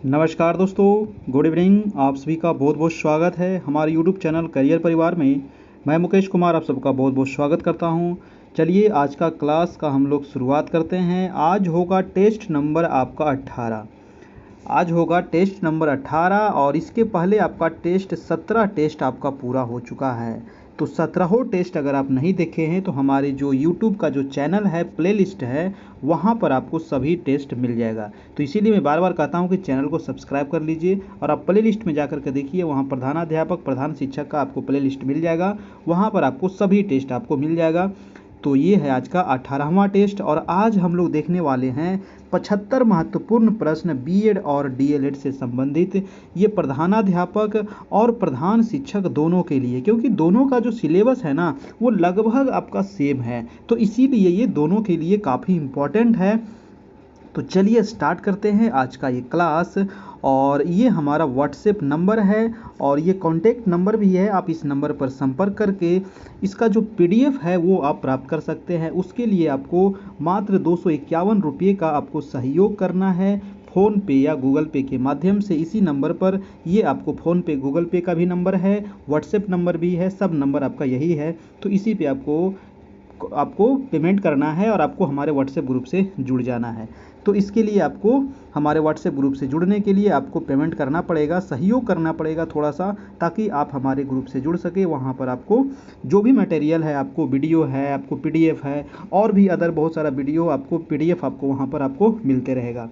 नमस्कार दोस्तों, good evening. आप सभी का बहुत बहुत स्वागत है हमारे यूट्यूब चैनल करियर परिवार में। मैं मुकेश कुमार आप सबका बहुत बहुत स्वागत करता हूं। चलिए आज का क्लास का हम लोग शुरुआत करते हैं। आज होगा टेस्ट नंबर आपका 18। आज होगा टेस्ट नंबर 18 और इसके पहले आपका टेस्ट 17 टेस्ट आपका पूरा हो चुका है। तो 17 टेस्ट अगर आप नहीं देखे हैं तो हमारे जो यूट्यूब का जो चैनल है, प्लेलिस्ट है, वहाँ पर आपको सभी टेस्ट मिल जाएगा। तो इसीलिए मैं बार बार कहता हूँ कि चैनल को सब्सक्राइब कर लीजिए और आप प्लेलिस्ट में जाकर के देखिए, वहाँ प्रधानाध्यापक प्रधान शिक्षक का आपको प्लेलिस्ट मिल जाएगा। वहाँ पर आपको सभी टेस्ट आपको मिल जाएगा। तो ये है आज का 18वां टेस्ट और आज हम लोग देखने वाले हैं 75 महत्वपूर्ण प्रश्न बीएड और डीएलएड से संबंधित। ये प्रधानाध्यापक और प्रधान शिक्षक दोनों के लिए, क्योंकि दोनों का जो सिलेबस है ना वो लगभग आपका सेम है, तो इसीलिए ये दोनों के लिए काफ़ी इम्पोर्टेंट है। तो चलिए स्टार्ट करते हैं आज का ये क्लास। और ये हमारा व्हाट्सएप नंबर है और ये कॉन्टैक्ट नंबर भी है। आप इस नंबर पर संपर्क करके इसका जो पीडीएफ है वो आप प्राप्त कर सकते हैं। उसके लिए आपको मात्र 251 रुपये का आपको सहयोग करना है फ़ोन पे या गूगल पे के माध्यम से। इसी नंबर पर, ये आपको फ़ोन पे गूगल पे का भी नंबर है, व्हाट्सएप नंबर भी है, सब नंबर आपका यही है। तो इसी पे आपको पेमेंट करना है और आपको हमारे व्हाट्सएप ग्रुप से जुड़ जाना है। तो इसके लिए आपको हमारे व्हाट्सएप ग्रुप से जुड़ने के लिए आपको पेमेंट करना पड़ेगा, सहयोग करना पड़ेगा थोड़ा सा, ताकि आप हमारे ग्रुप से जुड़ सके। वहाँ पर आपको जो भी मटेरियल है, आपको वीडियो है, आपको पीडीएफ है और भी अदर बहुत सारा वीडियो आपको पीडीएफ आपको वहाँ पर आपको मिलते रहेगा।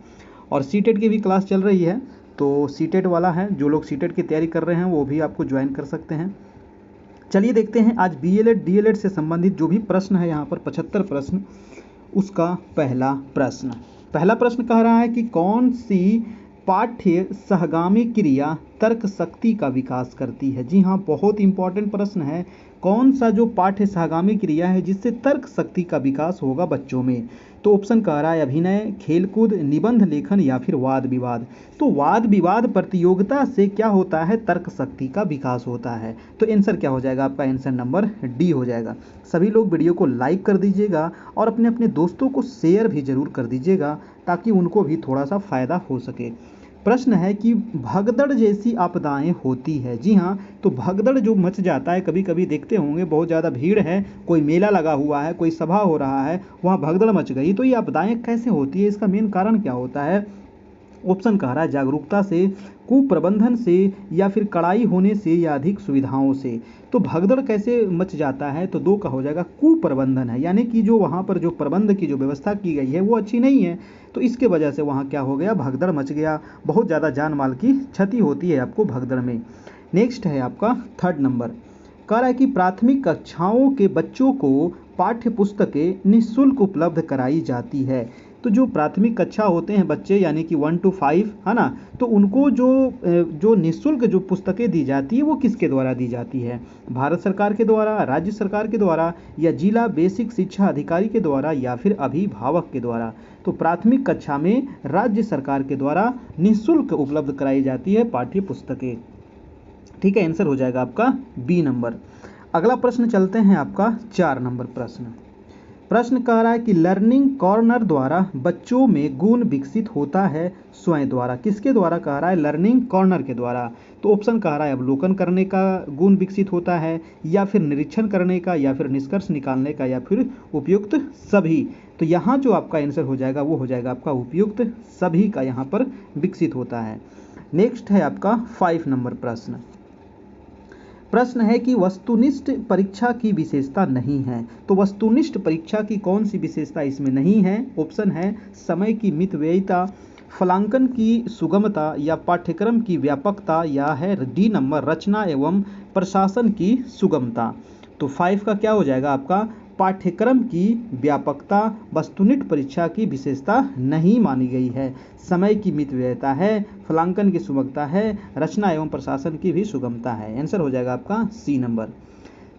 और सीटेट की भी क्लास चल रही है, तो सीटेट वाला है, जो लोग सीटेट की तैयारी कर रहे हैं वो भी आपको ज्वाइन कर सकते हैं। चलिए देखते हैं आज बीएलएड डीएलएड से संबंधित जो भी प्रश्न है यहाँ पर 75 प्रश्न, उसका पहला प्रश्न कह रहा है कि कौन सी पाठ्य सहगामी क्रिया तर्क शक्ति का विकास करती है। जी हाँ, बहुत इंपॉर्टेंट प्रश्न है। कौन सा जो पाठ्य सहगामी क्रिया है जिससे तर्क शक्ति का विकास होगा बच्चों में। तो ऑप्शन कह रहा है अभिनय, खेलकूद, निबंध लेखन या फिर वाद विवाद। तो वाद विवाद प्रतियोगिता से क्या होता है, तर्क शक्ति का विकास होता है। तो आंसर क्या हो जाएगा आपका, आंसर नंबर डी हो जाएगा। सभी लोग वीडियो को लाइक कर दीजिएगा और अपने अपने दोस्तों को शेयर भी जरूर कर दीजिएगा, ताकि उनको भी थोड़ा सा फायदा हो सके। प्रश्न है कि भगदड़ जैसी आपदाएं होती है। जी हाँ, तो भगदड़ जो मच जाता है, कभी कभी देखते होंगे बहुत ज़्यादा भीड़ है, कोई मेला लगा हुआ है, कोई सभा हो रहा है, वहाँ भगदड़ मच गई, तो ये आपदाएं कैसे होती है, इसका मेन कारण क्या होता है। ऑप्शन कह रहा है जागरूकता से, कुप्रबंधन से या फिर कड़ाई होने से या अधिक सुविधाओं से। तो भगदड़ कैसे मच जाता है, तो दो का हो जाएगा, कुप्रबंधन है, यानी कि जो वहाँ पर जो प्रबंध की जो व्यवस्था की गई है वो अच्छी नहीं है, तो इसके वजह से वहाँ क्या हो गया, भगदड़ मच गया, बहुत ज़्यादा जान माल की क्षति होती है आपको भगदड़ में। नेक्स्ट है आपका थर्ड नंबर, कह रहा है कि प्राथमिक कक्षाओं के बच्चों को पाठ्य पुस्तकें निःशुल्क उपलब्ध कराई जाती है। तो जो प्राथमिक कक्षा होते हैं बच्चे, यानी कि 1 to 5 है ना, तो उनको जो निःशुल्क जो पुस्तकें दी जाती है वो किसके द्वारा दी जाती है, भारत सरकार के द्वारा, राज्य सरकार के द्वारा, या जिला बेसिक शिक्षा अधिकारी के द्वारा, या फिर अभिभावक के द्वारा। तो प्राथमिक कक्षा में राज्य सरकार के द्वारा निःशुल्क उपलब्ध कराई जाती है पाठ्य पुस्तकें। ठीक है, आंसर हो जाएगा आपका बी नंबर। अगला प्रश्न चलते हैं आपका 4 नंबर प्रश्न कह रहा है कि लर्निंग कॉर्नर द्वारा बच्चों में गुण विकसित होता है स्वयं द्वारा। किसके द्वारा कह रहा है, लर्निंग कॉर्नर के द्वारा। तो ऑप्शन कह रहा है अवलोकन करने का गुण विकसित होता है, या फिर निरीक्षण करने का, या फिर निष्कर्ष निकालने का, या फिर उपयुक्त सभी। तो यहाँ जो आपका आंसर हो जाएगा वो हो जाएगा आपका उपयुक्त सभी का यहाँ पर विकसित होता है। नेक्स्ट है आपका 5 नंबर प्रश्न है कि वस्तुनिष्ठ परीक्षा की विशेषता नहीं है। तो वस्तुनिष्ठ परीक्षा की कौन सी विशेषता इसमें नहीं है। ऑप्शन है समय की मितव्ययिता, फलांकन की सुगमता, या पाठ्यक्रम की व्यापकता, या है डी नंबर रचना एवं प्रशासन की सुगमता। तो 5 का क्या हो जाएगा आपका, पाठ्यक्रम की व्यापकता वस्तुनिष्ठ परीक्षा की विशेषता नहीं मानी गई है। समय की मितव्ययिता है, फलांकन की सुगमता है, रचना एवं प्रशासन की भी सुगमता है। आंसर हो जाएगा आपका सी नंबर।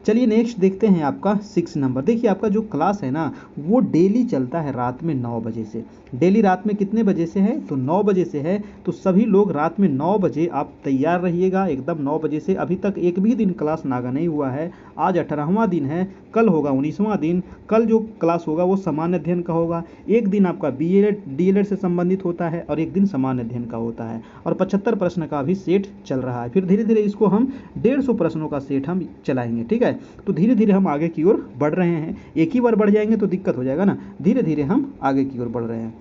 चलिए नेक्स्ट देखते हैं आपका 6 नंबर। देखिए आपका जो क्लास है ना वो डेली चलता है रात में 9 बजे से। डेली रात में कितने बजे से है? तो 9 बजे से है। तो सभी लोग रात में 9 बजे आप तैयार रहिएगा एकदम 9 बजे से। अभी तक एक भी दिन क्लास नागा नहीं हुआ है। आज 18वां दिन है, कल होगा 19वां दिन। कल जो क्लास होगा वो सामान्य अध्ययन का होगा। एक दिन आपका बीएलएड डीएलएड से संबंधित होता है और एक दिन सामान्य अध्ययन का होता है। और 75 प्रश्न का भी सेट चल रहा है। फिर धीरे धीरे इसको हम 150 प्रश्नों का सेट हम चलाएंगे, ठीक है। तो धीरे धीरे हम आगे की ओर बढ़ रहे हैं। एक ही बार बढ़ जाएंगे तो दिक्कत हो जाएगा ना, धीरे धीरे हम आगे की ओर बढ़ रहे हैं।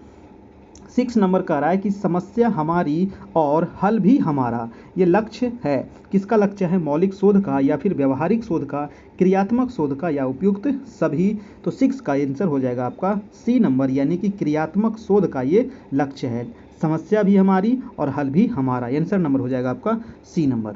6 नंबर का रहा है कि समस्या हमारी और हल भी हमारा। ये लक्ष्य है, किसका लक्ष्य है? मौलिक शोध का या फिर व्यवहारिक शोध का, क्रियात्मक शोध का या उपयुक्त सभी। तो 6 का आंसर हो जाएगा आपका सी नंबर, यानी कि क्रियात्मक शोध का ये लक्ष्य है। समस्या भी हमारी और हल भी हमारा, आंसर नंबर हो जाएगा आपका सी नंबर।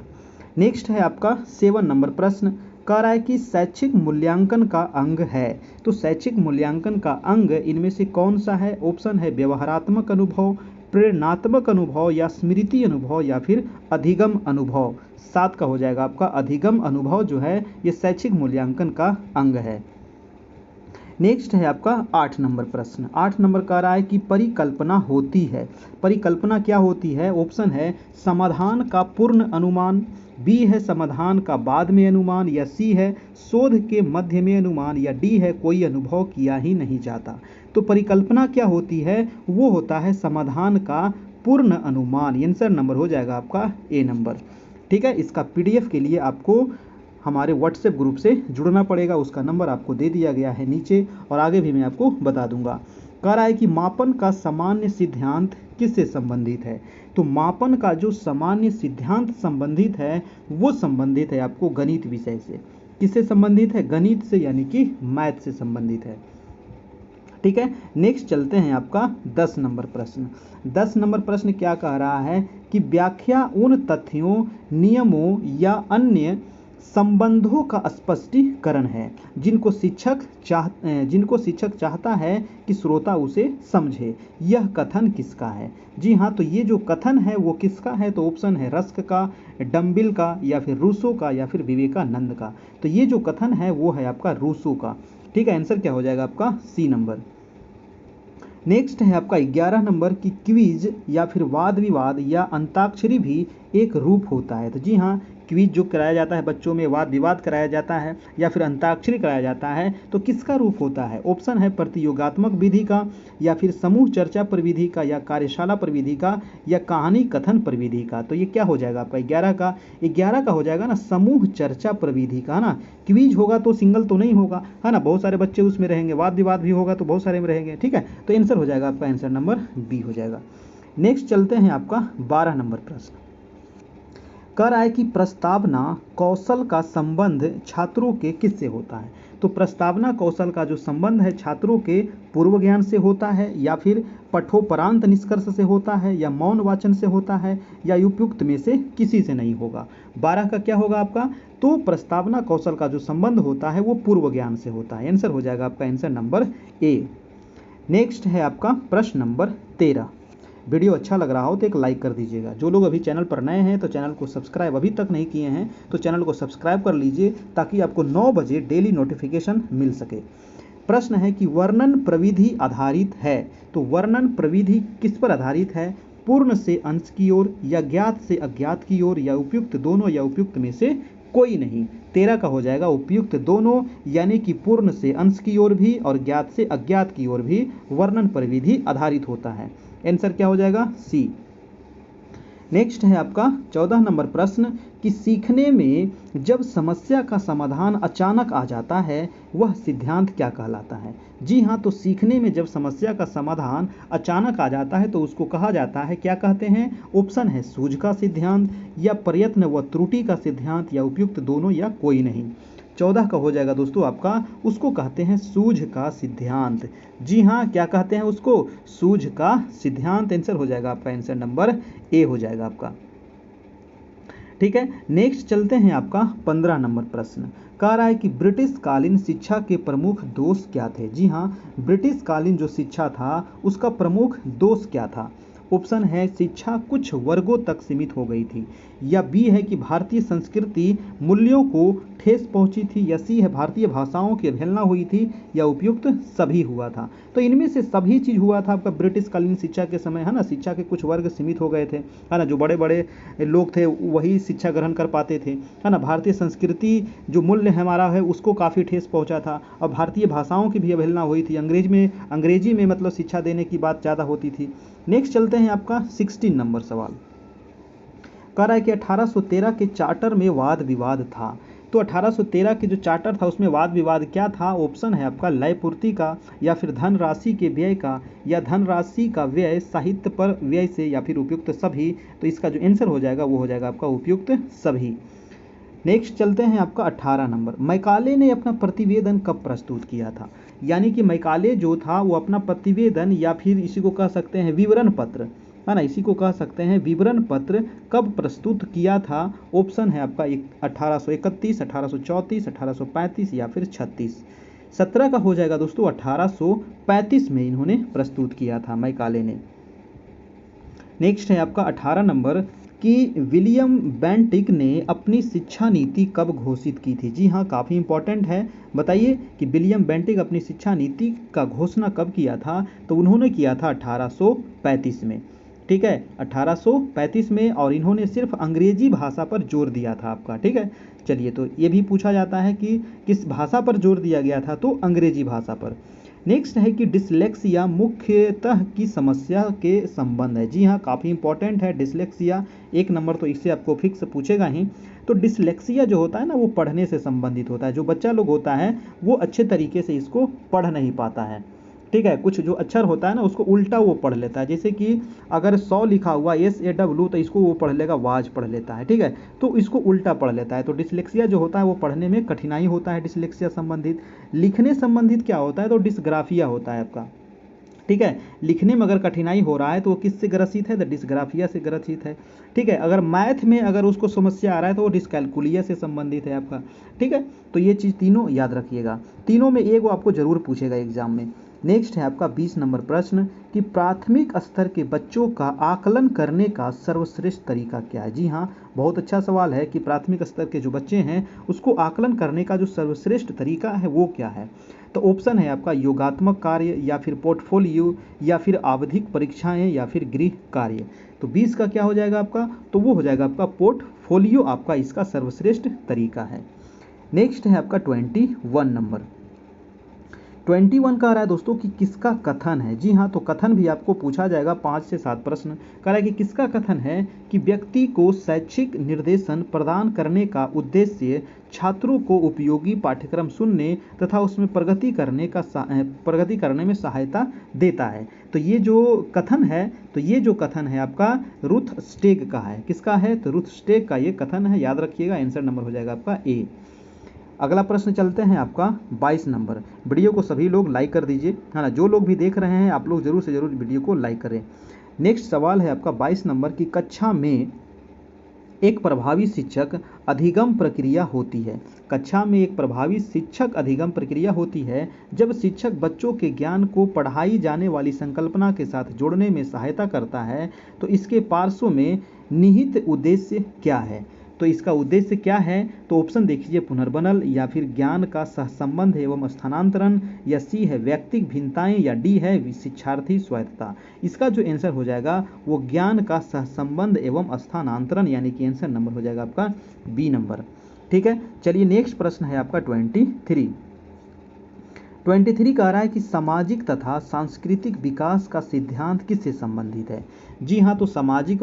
नेक्स्ट है आपका 7 नंबर प्रश्न। कह रहा है कि शैक्षिक मूल्यांकन का अंग है। तो शैक्षिक मूल्यांकन का अंग इनमें से कौन सा है? ऑप्शन है व्यवहारात्मक अनुभव, प्रेरणात्मक अनुभव या स्मृति अनुभव या फिर अधिगम अनुभव। 7 का हो जाएगा आपका अधिगम अनुभव जो है ये शैक्षिक मूल्यांकन का अंग है। नेक्स्ट है आपका 8 नंबर प्रश्न। 8 नंबर कह रहा है कि परिकल्पना होती है। परिकल्पना क्या होती है? ऑप्शन है समाधान का पूर्ण अनुमान, बी है समाधान का बाद में अनुमान, या सी है शोध के मध्य में अनुमान, या डी है कोई अनुभव किया ही नहीं जाता। तो परिकल्पना क्या होती है? वो होता है समाधान का पूर्ण अनुमान। आंसर नंबर हो जाएगा आपका ए नंबर, ठीक है। इसका पीडीएफ के लिए आपको हमारे व्हाट्सएप ग्रुप से जुड़ना पड़ेगा। उसका नंबर आपको दे दिया गया है नीचे, और आगे भी मैं आपको बता दूंगा। कह रहा है कि मापन का सामान्य सिद्धांत किससे संबंधित है? तो मापन का जो सामान्य सिद्धांत संबंधित है वो संबंधित है आपको गणित विषय से। किससे संबंधित है? गणित से, यानी कि मैथ से संबंधित है, ठीक है। नेक्स्ट चलते हैं आपका 10 नंबर प्रश्न। 10 नंबर प्रश्न क्या कह रहा है कि व्याख्या उन तथ्यों, नियमों या अन्य संबंधों का स्पष्टीकरण है जिनको शिक्षक चाहता है कि श्रोता उसे समझे। यह कथन किसका है? जी हाँ, तो ये जो कथन है वो किसका है? तो ऑप्शन है रस्क का, डम्बिल का, या फिर रूसो का, या फिर विवेकानंद का। तो ये जो कथन है वो है आपका रूसो का, ठीक है। आंसर क्या हो जाएगा आपका सी नंबर। नेक्स्ट है आपका 11 नंबर की क्विज या फिर वाद विवाद या अंताक्षरी भी एक रूप होता है। तो जी हाँ, क्विज जो कराया जाता है बच्चों में, वाद विवाद कराया जाता है या फिर अंताक्षरी कराया जाता है, तो किसका रूप होता है? ऑप्शन है प्रतियोगात्मक विधि का, या फिर समूह चर्चा प्रविधि का, या कार्यशाला प्रविधि का, या कहानी कथन प्रविधि का। तो ये क्या हो जाएगा आपका 11 का हो जाएगा ना समूह चर्चा प्रविधि का ना। क्विज होगा तो सिंगल तो नहीं होगा, है ना, बहुत सारे बच्चे उसमें रहेंगे। वाद विवाद भी होगा तो बहुत सारे में रहेंगे, ठीक है। तो आंसर हो जाएगा आपका आंसर नंबर बी हो जाएगा। नेक्स्ट चलते हैं आपका 12 नंबर प्रश्न। कह रहा है कि प्रस्तावना कौशल का संबंध छात्रों के किससे होता है? तो प्रस्तावना कौशल का जो संबंध है छात्रों के पूर्व ज्ञान से होता है, या फिर पठोपरांत निष्कर्ष से होता है, या मौन वाचन से होता है, या उपयुक्त में से किसी से नहीं होगा। 12 का क्या होगा आपका? तो प्रस्तावना कौशल का जो संबंध होता है वो पूर्व ज्ञान से होता है। आंसर हो जाएगा आपका आंसर नंबर ए। नेक्स्ट है आपका प्रश्न नंबर 13। वीडियो अच्छा लग रहा हो तो एक लाइक कर दीजिएगा। जो लोग अभी चैनल पर नए हैं तो चैनल को सब्सक्राइब अभी तक नहीं किए हैं तो चैनल को सब्सक्राइब कर लीजिए, ताकि आपको 9 बजे डेली नोटिफिकेशन मिल सके। प्रश्न है कि वर्णन प्रविधि आधारित है। तो वर्णन प्रविधि किस पर आधारित है? पूर्ण से अंश की ओर, या ज्ञात से अज्ञात की ओर, या उपयुक्त दोनों, या उपयुक्त में से कोई नहीं। 13 का हो जाएगा उपयुक्त दोनों, यानी कि पूर्ण से अंश की ओर भी और ज्ञात से अज्ञात की ओर भी वर्णन प्रविधि आधारित होता है। आंसर क्या हो जाएगा? सी। नेक्स्ट है आपका 14 नंबर प्रश्न कि सीखने में जब समस्या का समाधान अचानक आ जाता है वह सिद्धांत क्या कहलाता है? जी हाँ, तो सीखने में जब समस्या का समाधान अचानक आ जाता है तो उसको कहा जाता है, क्या कहते हैं? ऑप्शन है सूझ का सिद्धांत, या प्रयत्न व त्रुटि का सिद्धांत, या उपयुक्त दोनों, या कोई नहीं। 14 का हो जाएगा दोस्तों आपका, उसको कहते हैं सूझ का सिद्धांत। जी हाँ, क्या कहते हैं उसको? सूझ का सिद्धांत। आंसर हो जाएगा आपका आंसर नंबर ए हो जाएगा आपका, ठीक है। नेक्स्ट चलते हैं आपका 15 नंबर प्रश्न। कह रहा है कि ब्रिटिश कालीन शिक्षा के प्रमुख दोष क्या थे? जी हाँ, ब्रिटिश कालीन जो शिक्षा था उसका प्रमुख दोष क्या था? ऑप्शन है शिक्षा कुछ वर्गों तक सीमित हो गई थी, या बी है कि भारतीय संस्कृति मूल्यों को ठेस पहुंची थी, या सी है भारतीय भाषाओं की अवहेलना हुई थी, या उपयुक्त सभी हुआ था। तो इनमें से सभी चीज हुआ था आपका ब्रिटिश कालीन शिक्षा के समय, है ना। शिक्षा के कुछ वर्ग सीमित हो गए थे, है ना, जो बड़े बड़े लोग थे वही शिक्षा ग्रहण कर पाते थे, है ना। भारतीय संस्कृति जो मूल्य हमारा है उसको काफ़ी ठेस पहुंचा था, और भारतीय भाषाओं की भी अवहेलना हुई थी, अंग्रेजी में मतलब शिक्षा देने की बात ज़्यादा होती थी। नेक्स्ट चलते हैं आपका 16 नंबर सवाल। कह रहा है कि 1813 के चार्टर में वाद विवाद था। तो 1813 के जो चार्टर था उसमें वाद विवाद क्या था? ऑप्शन है आपका लय पूर्ति का, या फिर धनराशि के व्यय का, या धनराशि का व्यय साहित्य पर व्यय से, या फिर उपयुक्त सभी। तो इसका जो आंसर हो जाएगा वो हो जाएगा आपका उपयुक्त सभी। नेक्स्ट चलते हैं आपका 18 नंबर। मैकाले ने अपना प्रतिवेदन कब प्रस्तुत किया था? यानी कि मैकाले जो था वो अपना प्रतिवेदन, या फिर इसी को कह सकते हैं विवरण पत्र, है ना, इसी को कह सकते हैं विवरण पत्र, कब प्रस्तुत किया था? ऑप्शन है आपका 1831, 1834, 1835 या फिर 36। 17 का हो जाएगा दोस्तों 1835 में इन्होंने प्रस्तुत किया था मैकाले ने। नेक्स्ट है आपका 18 नंबर कि विलियम बेंटिक ने अपनी शिक्षा नीति कब घोषित की थी? जी हाँ, काफ़ी इंपॉर्टेंट है। बताइए कि विलियम बेंटिक अपनी शिक्षा नीति का घोषणा कब किया था? तो उन्होंने किया था 1835 में, ठीक है, 1835 में, और इन्होंने सिर्फ अंग्रेजी भाषा पर जोर दिया था आपका, ठीक है। चलिए, तो ये भी पूछा जाता है कि किस भाषा पर जोर दिया गया था, तो अंग्रेजी भाषा पर। नेक्स्ट है कि डिसलेक्सिया मुख्यतः की समस्या के संबंध है। जी हाँ, काफ़ी इंपॉर्टेंट है डिसलेक्सिया, 1 नंबर तो इससे आपको फिक्स पूछेगा ही। तो डिसलेक्सिया जो होता है ना वो पढ़ने से संबंधित होता है। जो बच्चा लोग होता है वो अच्छे तरीके से इसको पढ़ नहीं पाता है, ठीक है। कुछ जो अक्षर होता है ना उसको उल्टा वो पढ़ लेता है, जैसे कि अगर 100 लिखा हुआ SAW तो इसको वो पढ़ लेगा वाज पढ़ लेता है, ठीक है, तो इसको उल्टा पढ़ लेता है। तो डिसलेक्सिया जो होता है वो पढ़ने में कठिनाई होता है डिसलेक्सिया संबंधित। लिखने संबंधित क्या होता है? तो डिसग्राफिया होता है आपका, ठीक है। लिखने में अगर कठिनाई हो रहा है तो वो किससे ग्रसित है? तो डिसग्राफिया से ग्रसित है, ठीक है। अगर मैथ में अगर उसको समस्या आ रहा है तो वो डिसकैलकुलिया से संबंधित है आपका, ठीक है। तो ये चीज़ तीनों याद रखिएगा, तीनों में एक वो आपको जरूर पूछेगा एग्जाम में। नेक्स्ट है आपका 20 नंबर प्रश्न कि प्राथमिक स्तर के बच्चों का आकलन करने का सर्वश्रेष्ठ तरीका क्या है? जी हाँ, बहुत अच्छा सवाल है कि प्राथमिक स्तर के जो बच्चे हैं उसको आकलन करने का जो सर्वश्रेष्ठ तरीका है वो क्या है? तो ऑप्शन है आपका योगात्मक कार्य, या फिर पोर्टफोलियो, या फिर आवधिक परीक्षाएं, या फिर गृह कार्य। तो 20 का क्या हो जाएगा आपका? तो वो हो जाएगा आपका पोर्टफोलियो, आपका इसका सर्वश्रेष्ठ तरीका है। नेक्स्ट है आपका 21 नंबर। 21 का आ रहा है दोस्तों कि किसका कथन है? जी हाँ, तो कथन भी आपको पूछा जाएगा 5 से 7 प्रश्न। कह रहा है कि किसका कथन है कि व्यक्ति को शैक्षिक निर्देशन प्रदान करने का उद्देश्य छात्रों को उपयोगी पाठ्यक्रम सुनने तथा उसमें प्रगति करने में सहायता देता है। तो ये जो कथन है आपका रुथ स्टेग का है। किसका है? तो रुथ स्टेग का ये कथन है, याद रखिएगा। आंसर नंबर हो जाएगा आपका ए। अगला प्रश्न चलते हैं आपका 22 नंबर। वीडियो को सभी लोग लाइक कर दीजिए, है ना। जो लोग भी देख रहे हैं आप लोग जरूर से जरूर वीडियो को लाइक करें। नेक्स्ट सवाल है आपका 22 नंबर की कक्षा में एक प्रभावी शिक्षक अधिगम प्रक्रिया होती है। कक्षा में एक प्रभावी शिक्षक अधिगम प्रक्रिया होती है जब शिक्षक बच्चों के ज्ञान को पढ़ाई जाने वाली संकल्पना के साथ जोड़ने में सहायता करता है। तो इसके पार्श्व में निहित उद्देश्य क्या है? तो इसका उद्देश्य क्या है? तो ऑप्शन देखिए पुनर्बनल, या फिर ज्ञान का सहसंबंध एवं स्थानांतरण, या सी है व्यक्तिक भिन्नताएं, या डी है शिक्षार्थी स्वायत्तता। इसका जो आंसर हो जाएगा वो ज्ञान का सहसंबंध एवं स्थानांतरण, यानी कि आंसर नंबर हो जाएगा आपका बी नंबर, ठीक है। चलिए नेक्स्ट प्रश्न है आपका 23 कह रहा है कि सामाजिक तथा सांस्कृतिक विकास का सिद्धांत किससे संबंधित है? जी हाँ, तो सामाजिक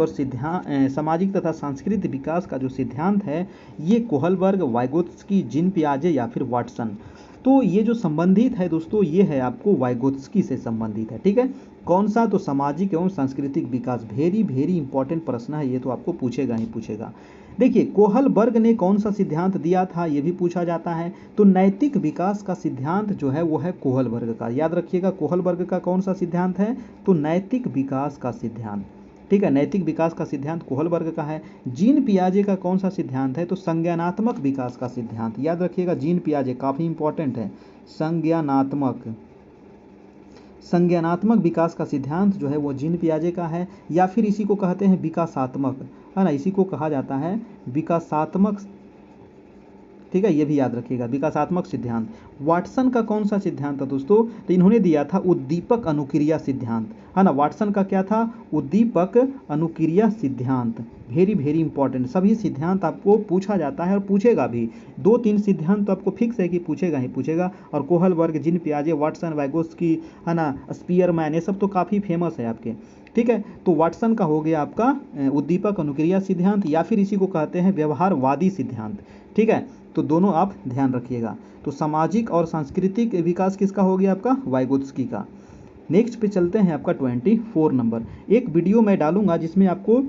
तथा सांस्कृतिक विकास का जो सिद्धांत है ये कोहलबर्ग, वाइगोत्स्की, जीन पियाजे या फिर वाटसन। तो ये जो संबंधित है दोस्तों ये है आपको वाइगोत्स्की से संबंधित है, ठीक है। कौन सा? तो सामाजिक एवं सांस्कृतिक विकास। वेरी वेरी इंपॉर्टेंट प्रश्न है ये, तो आपको पूछेगा ही पूछेगा। देखिए कोहलबर्ग ने कौन सा सिद्धांत दिया था ये भी पूछा जाता है। तो नैतिक विकास का सिद्धांत जो है वो है कोहलबर्ग का। याद रखिएगा कोहलबर्ग का कौन सा सिद्धांत है? तो नैतिक विकास का सिद्धांत, ठीक है। नैतिक विकास का सिद्धांत कोहलबर्ग का है। जीन पियाजे का कौन सा सिद्धांत है? तो संज्ञानात्मक विकास का सिद्धांत। याद रखिएगा जीन पियाजे काफी इंपॉर्टेंट है। संज्ञानात्मक विकास का सिद्धांत जो है वो जीन पियाजे का है, या फिर इसी को कहते हैं विकासात्मक, है ना, इसी को कहा जाता है विकासात्मक। ठीक है, ये भी याद रखिएगा, विकासात्मक सिद्धांत। वाटसन का कौन सा सिद्धांत था दोस्तों? तो इन्होंने दिया था उद्दीपक अनुक्रिया सिद्धांत, है ना। वाटसन का क्या था? उद्दीपक अनुक्रिया सिद्धांत। वेरी वेरी इंपॉर्टेंट, सभी सिद्धांत आपको पूछा जाता है और पूछेगा भी। 2-3 सिद्धांत तो आपको फिक्स है कि पूछेगा ही पूछेगा। और कोहलबर्ग, जीन पियाजे, वाटसन, वाइगोत्स्की, है ना, स्पीयरमैन, ये सब तो काफ़ी फेमस है आपके। ठीक है, तो वाटसन का हो गया आपका उद्दीपक अनुक्रिया सिद्धांत, या फिर इसी को कहते हैं व्यवहारवादी सिद्धांत। ठीक है, तो दोनों आप ध्यान रखिएगा। तो सामाजिक और सांस्कृतिक विकास किसका हो गया? आपका वाइगोत्स्की का। नेक्स्ट पे चलते हैं आपका 24 नंबर। एक वीडियो मैं डालूंगा जिसमें आपको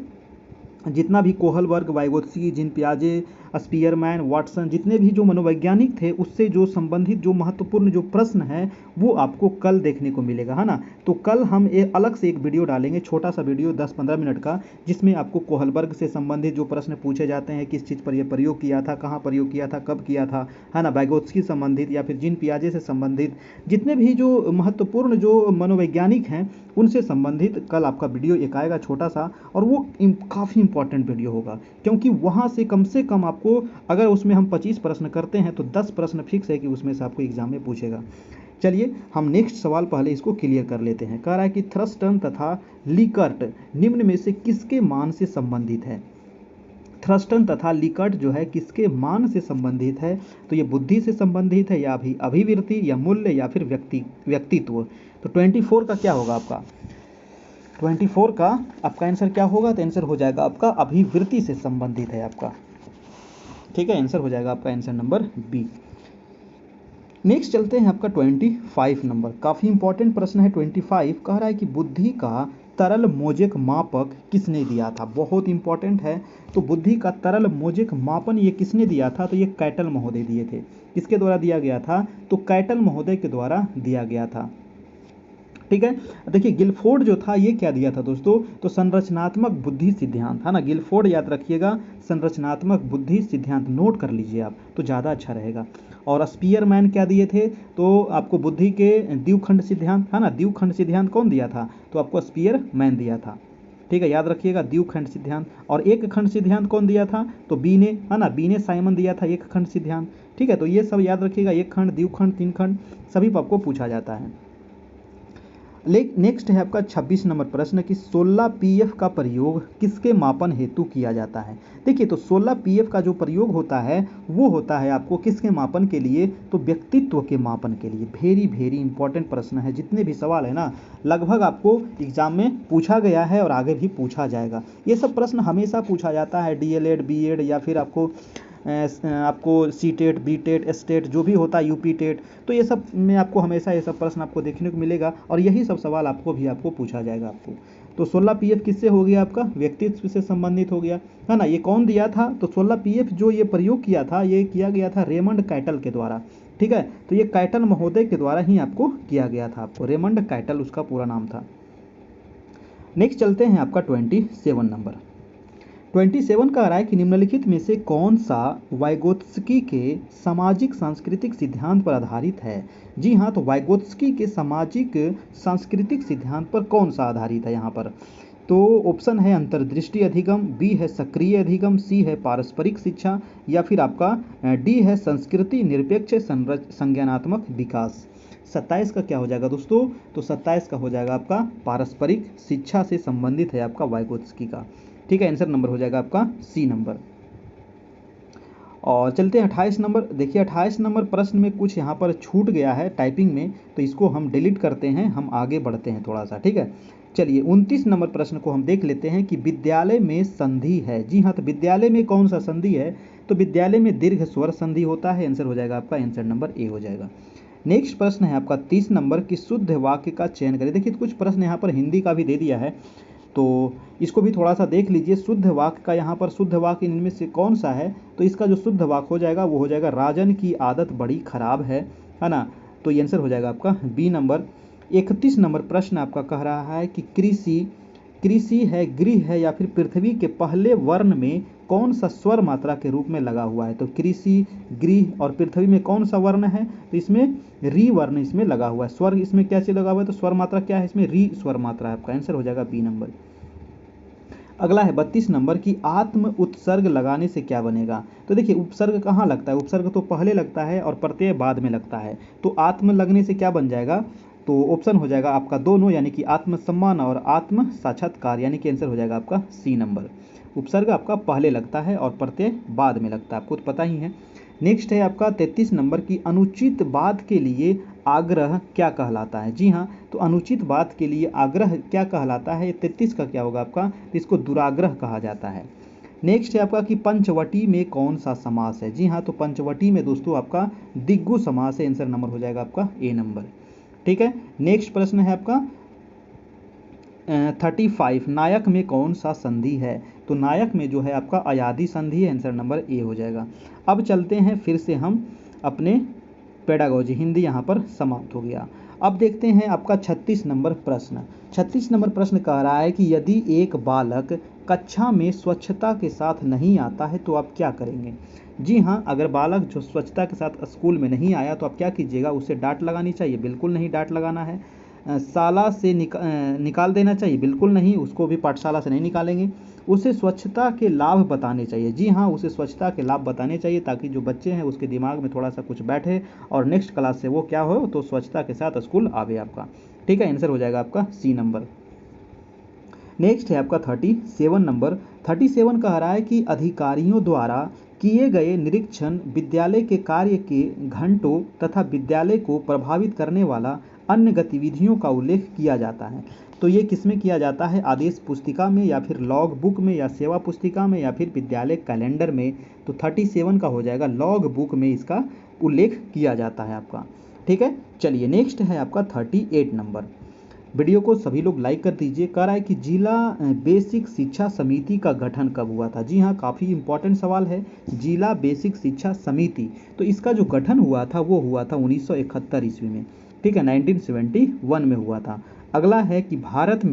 जितना भी कोहलबर्ग, वाइगोत्स्की, जीन पियाजे, स्पीयरमैन, वाटसन, जितने भी जो मनोवैज्ञानिक थे उससे जो संबंधित जो महत्वपूर्ण जो प्रश्न है वो आपको कल देखने को मिलेगा, है ना। तो कल हम एक अलग से एक वीडियो डालेंगे, छोटा सा वीडियो 10-15 मिनट का, जिसमें आपको कोहलबर्ग से संबंधित जो प्रश्न पूछे जाते हैं, किस चीज़ पर यह प्रयोग किया था, कहाँ प्रयोग किया था, कब किया था, है ना, वाइगोत्स्की संबंधित या फिर जीन पियाजे से संबंधित जितने भी जो महत्वपूर्ण जो मनोवैज्ञानिक हैं उनसे संबंधित कल आपका वीडियो एक आएगा छोटा सा, और वो काफ़ी इंपॉर्टेंट वीडियो होगा, क्योंकि वहाँ से कम आपको, अगर उसमें हम 25 प्रश्न करते हैं तो 10 प्रश्न फिक्स है कि उसमें से आपको एग्जाम में पूछेगा। चलिए हम नेक्स्ट सवाल पहले इसको क्लियर कर लेते हैं। कह रहा है कि थ्रस्टन तथा लिकर्ट निम्न में से किसके मान से संबंधित है? थ्रस्टन तथा लिकर्ट जो है किसके मान से संबंधित है? तो ये बुद्धि से संबंधित है, या भी अभिवृत्ति, या मूल्य, या फिर व्यक्तित्व। तो 24 का क्या होगा आपका? 24 का आपका आंसर क्या होगा? तो आंसर हो जाएगा आपका अभिवृत्ति से संबंधित है आपका। ठीक है, आंसर हो जाएगा आपका आंसर नंबर बी। नेक्स्ट चलते हैं आपका 25 नंबर। काफ़ी इंपॉर्टेंट प्रश्न है 25। कह रहा है कि बुद्धि का तरल मोजेक मापक किसने दिया था? बहुत इंपॉर्टेंट है। तो बुद्धि का तरल मोजेक मापन ये किसने दिया था? तो ये कैटल महोदय दिए थे। किसके द्वारा दिया गया था? तो कैटल महोदय के द्वारा दिया गया था। ठीक है, देखिए गिलफोर्ड जो था ये क्या दिया था दोस्तों? तो संरचनात्मक बुद्धि सिद्धांत, है ना। गिलफोर्ड याद रखिएगा, संरचनात्मक बुद्धि सिद्धांत नोट कर लीजिए आप, तो ज़्यादा अच्छा रहेगा। और स्पीयरमैन क्या दिए थे? तो आपको बुद्धि के द्विखंड सिद्धांत, है ना, द्विखंड सिद्धांत कौन दिया था? तो आपको स्पीयरमैन दिया था। ठीक है, याद रखिएगा द्विखंड सिद्धांत। और एक खंड सिद्धांत कौन दिया था? तो बी ने, है ना, बी ने साइमन दिया था एक खंड सिद्धांत। ठीक है, तो ये सब याद रखिएगा, एक खंड, द्विखंड, तीन खंड, सभी पर आपको पूछा जाता है। नेक्स्ट है आपका 26 नंबर प्रश्न कि 16 पीएफ का प्रयोग किसके मापन हेतु किया जाता है? देखिए, तो 16 पीएफ का जो प्रयोग होता है वो होता है आपको किसके मापन के लिए? तो व्यक्तित्व के मापन के लिए। वेरी वेरी इंपॉर्टेंट प्रश्न है। जितने भी सवाल है ना, लगभग आपको एग्जाम में पूछा गया है और आगे भी पूछा जाएगा। ये सब प्रश्न हमेशा पूछा जाता है, डीएलएड, बीएड, या फिर आपको C TET, B TET, S TET जो भी होता है, यूपी टेट, तो ये सब में आपको हमेशा ये सब प्रश्न आपको देखने को मिलेगा, और यही सब सवाल आपको पूछा जाएगा आपको। तो 16 पीएफ किससे हो गया? आपका व्यक्तित्व से संबंधित हो गया, है ना। ये कौन दिया था? तो 16 पीएफ जो ये प्रयोग किया था, ये किया गया था रेमंड कैटल के द्वारा। ठीक है, तो ये कैटल महोदय के द्वारा ही आपको किया गया था। आपको रेमंड कैटल उसका पूरा नाम था। नेक्स्ट चलते हैं आपका 27 नंबर। 27 का रहा है कि निम्नलिखित में से कौन सा वाइगोत्स्की के सामाजिक सांस्कृतिक सिद्धांत पर आधारित है? जी हाँ, तो वाइगोत्स्की के सामाजिक सांस्कृतिक सिद्धांत पर कौन सा आधारित है यहाँ पर? तो ऑप्शन है अंतर्दृष्टि अधिगम, बी है सक्रिय अधिगम, सी है पारस्परिक शिक्षा, या फिर आपका डी है संस्कृति निरपेक्ष संज्ञानात्मक विकास। 27 का क्या हो जाएगा दोस्तों? तो 27 का हो जाएगा आपका पारस्परिक शिक्षा से संबंधित है आपका वाइगोत्स्की का। ठीक है, आंसर नंबर हो जाएगा आपका सी नंबर। और चलते हैं 28 नंबर। देखिए 28 नंबर प्रश्न में कुछ यहाँ पर छूट गया है टाइपिंग में, तो इसको हम डिलीट करते हैं, हम आगे बढ़ते हैं थोड़ा सा। ठीक है, चलिए 29 नंबर प्रश्न को हम देख लेते हैं कि विद्यालय में संधि है। जी हाँ, तो विद्यालय में कौन सा संधि है? तो विद्यालय में दीर्घ स्वर संधि होता है। आंसर हो जाएगा आपका आंसर नंबर ए हो जाएगा। नेक्स्ट प्रश्न है आपका 30 नंबर की शुद्ध वाक्य का चयन करें। देखिए कुछ प्रश्न यहाँ पर हिंदी का भी दे दिया है, तो इसको भी थोड़ा सा देख लीजिए। शुद्ध वाक्य का यहाँ पर शुद्ध वाक्य इनमें से कौन सा है? तो इसका जो शुद्ध वाक्य हो जाएगा वो हो जाएगा राजन की आदत बड़ी खराब है ना। तो ये आंसर हो जाएगा आपका बी नंबर। 31 नंबर प्रश्न आपका कह रहा है कि कृषि है, गृह है, या फिर पृथ्वी के पहले वर्ण में कौन सा स्वर मात्रा के रूप में लगा हुआ है? तो कृषि, गृह और पृथ्वी में कौन सा वर्ण है? तो इसमें री वर्ण इसमें लगा हुआ है। स्वर इसमें क्या चीज लगा हुआ है? तो स्वर मात्रा क्या है इसमें? री स्वर मात्रा है। आपका आंसर हो जाएगा बी नंबर। अगला है 32 नंबर की आत्म उत्सर्ग लगाने से क्या बनेगा? तो देखिए उपसर्ग कहाँ लगता है? उपसर्ग तो पहले लगता है और प्रत्यय बाद में लगता है। तो आत्म लगने से क्या बन जाएगा? तो ऑप्शन हो जाएगा आपका दोनों, यानी कि आत्मसम्मान और आत्म साक्षात्कार, यानी कि आंसर हो जाएगा आपका सी नंबर। उपसर्ग आपका पहले लगता है और प्रत्यय बाद में लगता है, आपको तो पता ही है। नेक्स्ट है आपका 33 नंबर की अनुचित बात के लिए आग्रह क्या कहलाता है? जी हाँ, तो अनुचित बात के लिए आग्रह क्या कहलाता है? 33 का क्या होगा आपका? तो इसको दुराग्रह कहा जाता है। नेक्स्ट है आपका कि पंचवटी में कौन सा समास है? जी हाँ, तो पंचवटी में दोस्तों आपका दिग्गु समास है। आंसर नंबर हो जाएगा आपका ए नंबर। ठीक है, नेक्स्ट प्रश्न है आपका 35, नायक में कौन सा संधि है? तो नायक में जो है आपका अयादी संधि है। आंसर नंबर ए हो जाएगा। अब चलते हैं फिर से हम अपने पेडागोजी, हिंदी यहाँ पर समाप्त हो गया। अब देखते हैं आपका 36 नंबर प्रश्न। 36 नंबर प्रश्न कह रहा है कि यदि एक बालक कक्षा में स्वच्छता के साथ नहीं आता है तो आप क्या करेंगे? जी हाँ, अगर बालक जो स्वच्छता के साथ स्कूल में नहीं आया तो आप क्या कीजिएगा? उसे डांट लगानी चाहिए? बिल्कुल नहीं डांट लगाना है। शाला से निकाल देना चाहिए? बिल्कुल नहीं, उसको भी पाठशाला से नहीं निकालेंगे। उसे स्वच्छता के लाभ बताने चाहिए। जी हाँ, उसे स्वच्छता के लाभ बताने चाहिए ताकि जो बच्चे हैं उसके दिमाग में थोड़ा सा कुछ बैठे और नेक्स्ट क्लास से वो क्या हो तो स्वच्छता के साथ स्कूल आवे आपका। ठीक है, आंसर हो जाएगा आपका सी नंबर। नेक्स्ट है आपका 37 नंबर। 37 कह रहा है कि अधिकारियों द्वारा किए गए निरीक्षण विद्यालय के कार्य के घंटों तथा विद्यालय को प्रभावित करने वाला अन्य गतिविधियों का उल्लेख किया जाता है। तो ये किसमें किया जाता है? आदेश पुस्तिका में या फिर लॉग बुक में या सेवा पुस्तिका में या फिर विद्यालय कैलेंडर में? तो 37 का हो जाएगा लॉग बुक में इसका उल्लेख किया जाता है आपका। ठीक है, चलिए नेक्स्ट है आपका 38 नंबर। वीडियो को सभी लोग लाइक कर दीजिए। कह रहा है कि जिला बेसिक शिक्षा समिति का गठन कब हुआ था? जी हाँ, काफ़ी इंपॉर्टेंट सवाल है। जिला बेसिक शिक्षा समिति, तो इसका जो गठन हुआ था वो हुआ था 1971 ईस्वी में। ठीक है, 1971 में हुआ था। अगला है कि भारत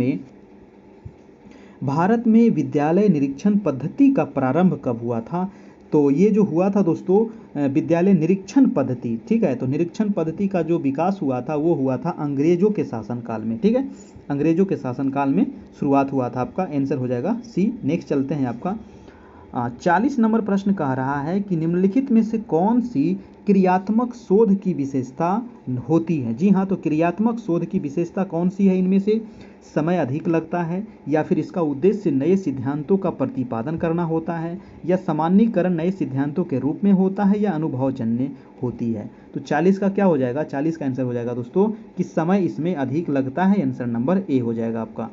में विद्यालय निरीक्षण पद्धति का प्रारंभ कब हुआ था? तो ये जो हुआ था दोस्तों विद्यालय निरीक्षण पद्धति, ठीक है, तो निरीक्षण पद्धति का जो विकास हुआ था वो हुआ था अंग्रेजों के शासनकाल में। ठीक है, अंग्रेजों के शासनकाल में शुरुआत हुआ था आपका। आंसर हो जाएगा सी। नेक्स्ट चलते हैं आपका 40 नंबर प्रश्न कह रहा है कि निम्नलिखित में से कौन सी क्रियात्मक शोध की विशेषता होती है? जी हाँ, तो क्रियात्मक शोध की विशेषता कौन सी है? इनमें से समय अधिक लगता है, या फिर इसका उद्देश्य नए सिद्धांतों का प्रतिपादन करना होता है, या सामान्यीकरण नए सिद्धांतों के रूप में होता है, या अनुभवजन्य होती है? तो 40 का क्या हो जाएगा? 40 का आंसर हो जाएगा दोस्तों कि समय इसमें अधिक लगता है। आंसर नंबर ए हो जाएगा आपका।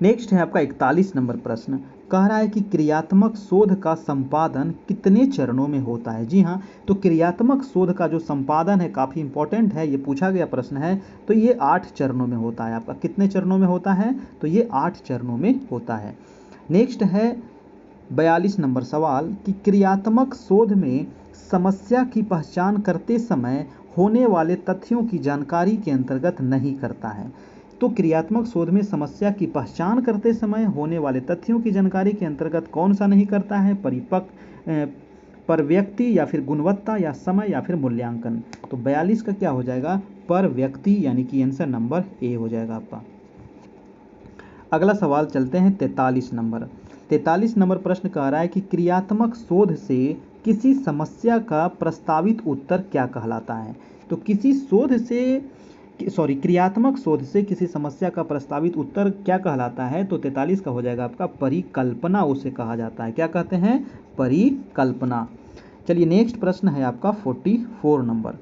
नेक्स्ट है आपका 41 नंबर प्रश्न। कह रहा है कि क्रियात्मक शोध का संपादन कितने चरणों में होता है? जी हाँ, तो क्रियात्मक शोध का जो संपादन है काफ़ी इंपॉर्टेंट है, ये पूछा गया प्रश्न है। तो ये 8 चरणों में होता है आपका। कितने चरणों में होता है? तो ये 8 चरणों में होता है। नेक्स्ट है 42 नंबर सवाल कि क्रियात्मक शोध में समस्या की पहचान करते समय होने वाले तथ्यों की जानकारी के अंतर्गत नहीं करता है। तो क्रियात्मक शोध में समस्या की पहचान करते समय होने वाले तथ्यों की जानकारी के अंतर्गत कौन सा नहीं करता है? पर व्यक्ति या फिर गुणवत्ता या समय या फिर मूल्यांकन? तो 42 का क्या हो जाएगा? पर व्यक्ति, यानी कि आंसर नंबर ए हो जाएगा आपका। अगला सवाल चलते हैं 43 नंबर। 43 नंबर प्रश्न कह रहा है कि क्रियात्मक शोध से किसी समस्या का प्रस्तावित उत्तर क्या कहलाता है? तो क्रियात्मक शोध से किसी समस्या का प्रस्तावित उत्तर क्या कहलाता है? तो 43 का हो जाएगा आपका परिकल्पना उसे कहा जाता है। क्या कहते हैं? परिकल्पना। चलिए नेक्स्ट प्रश्न है आपका 44 नंबर।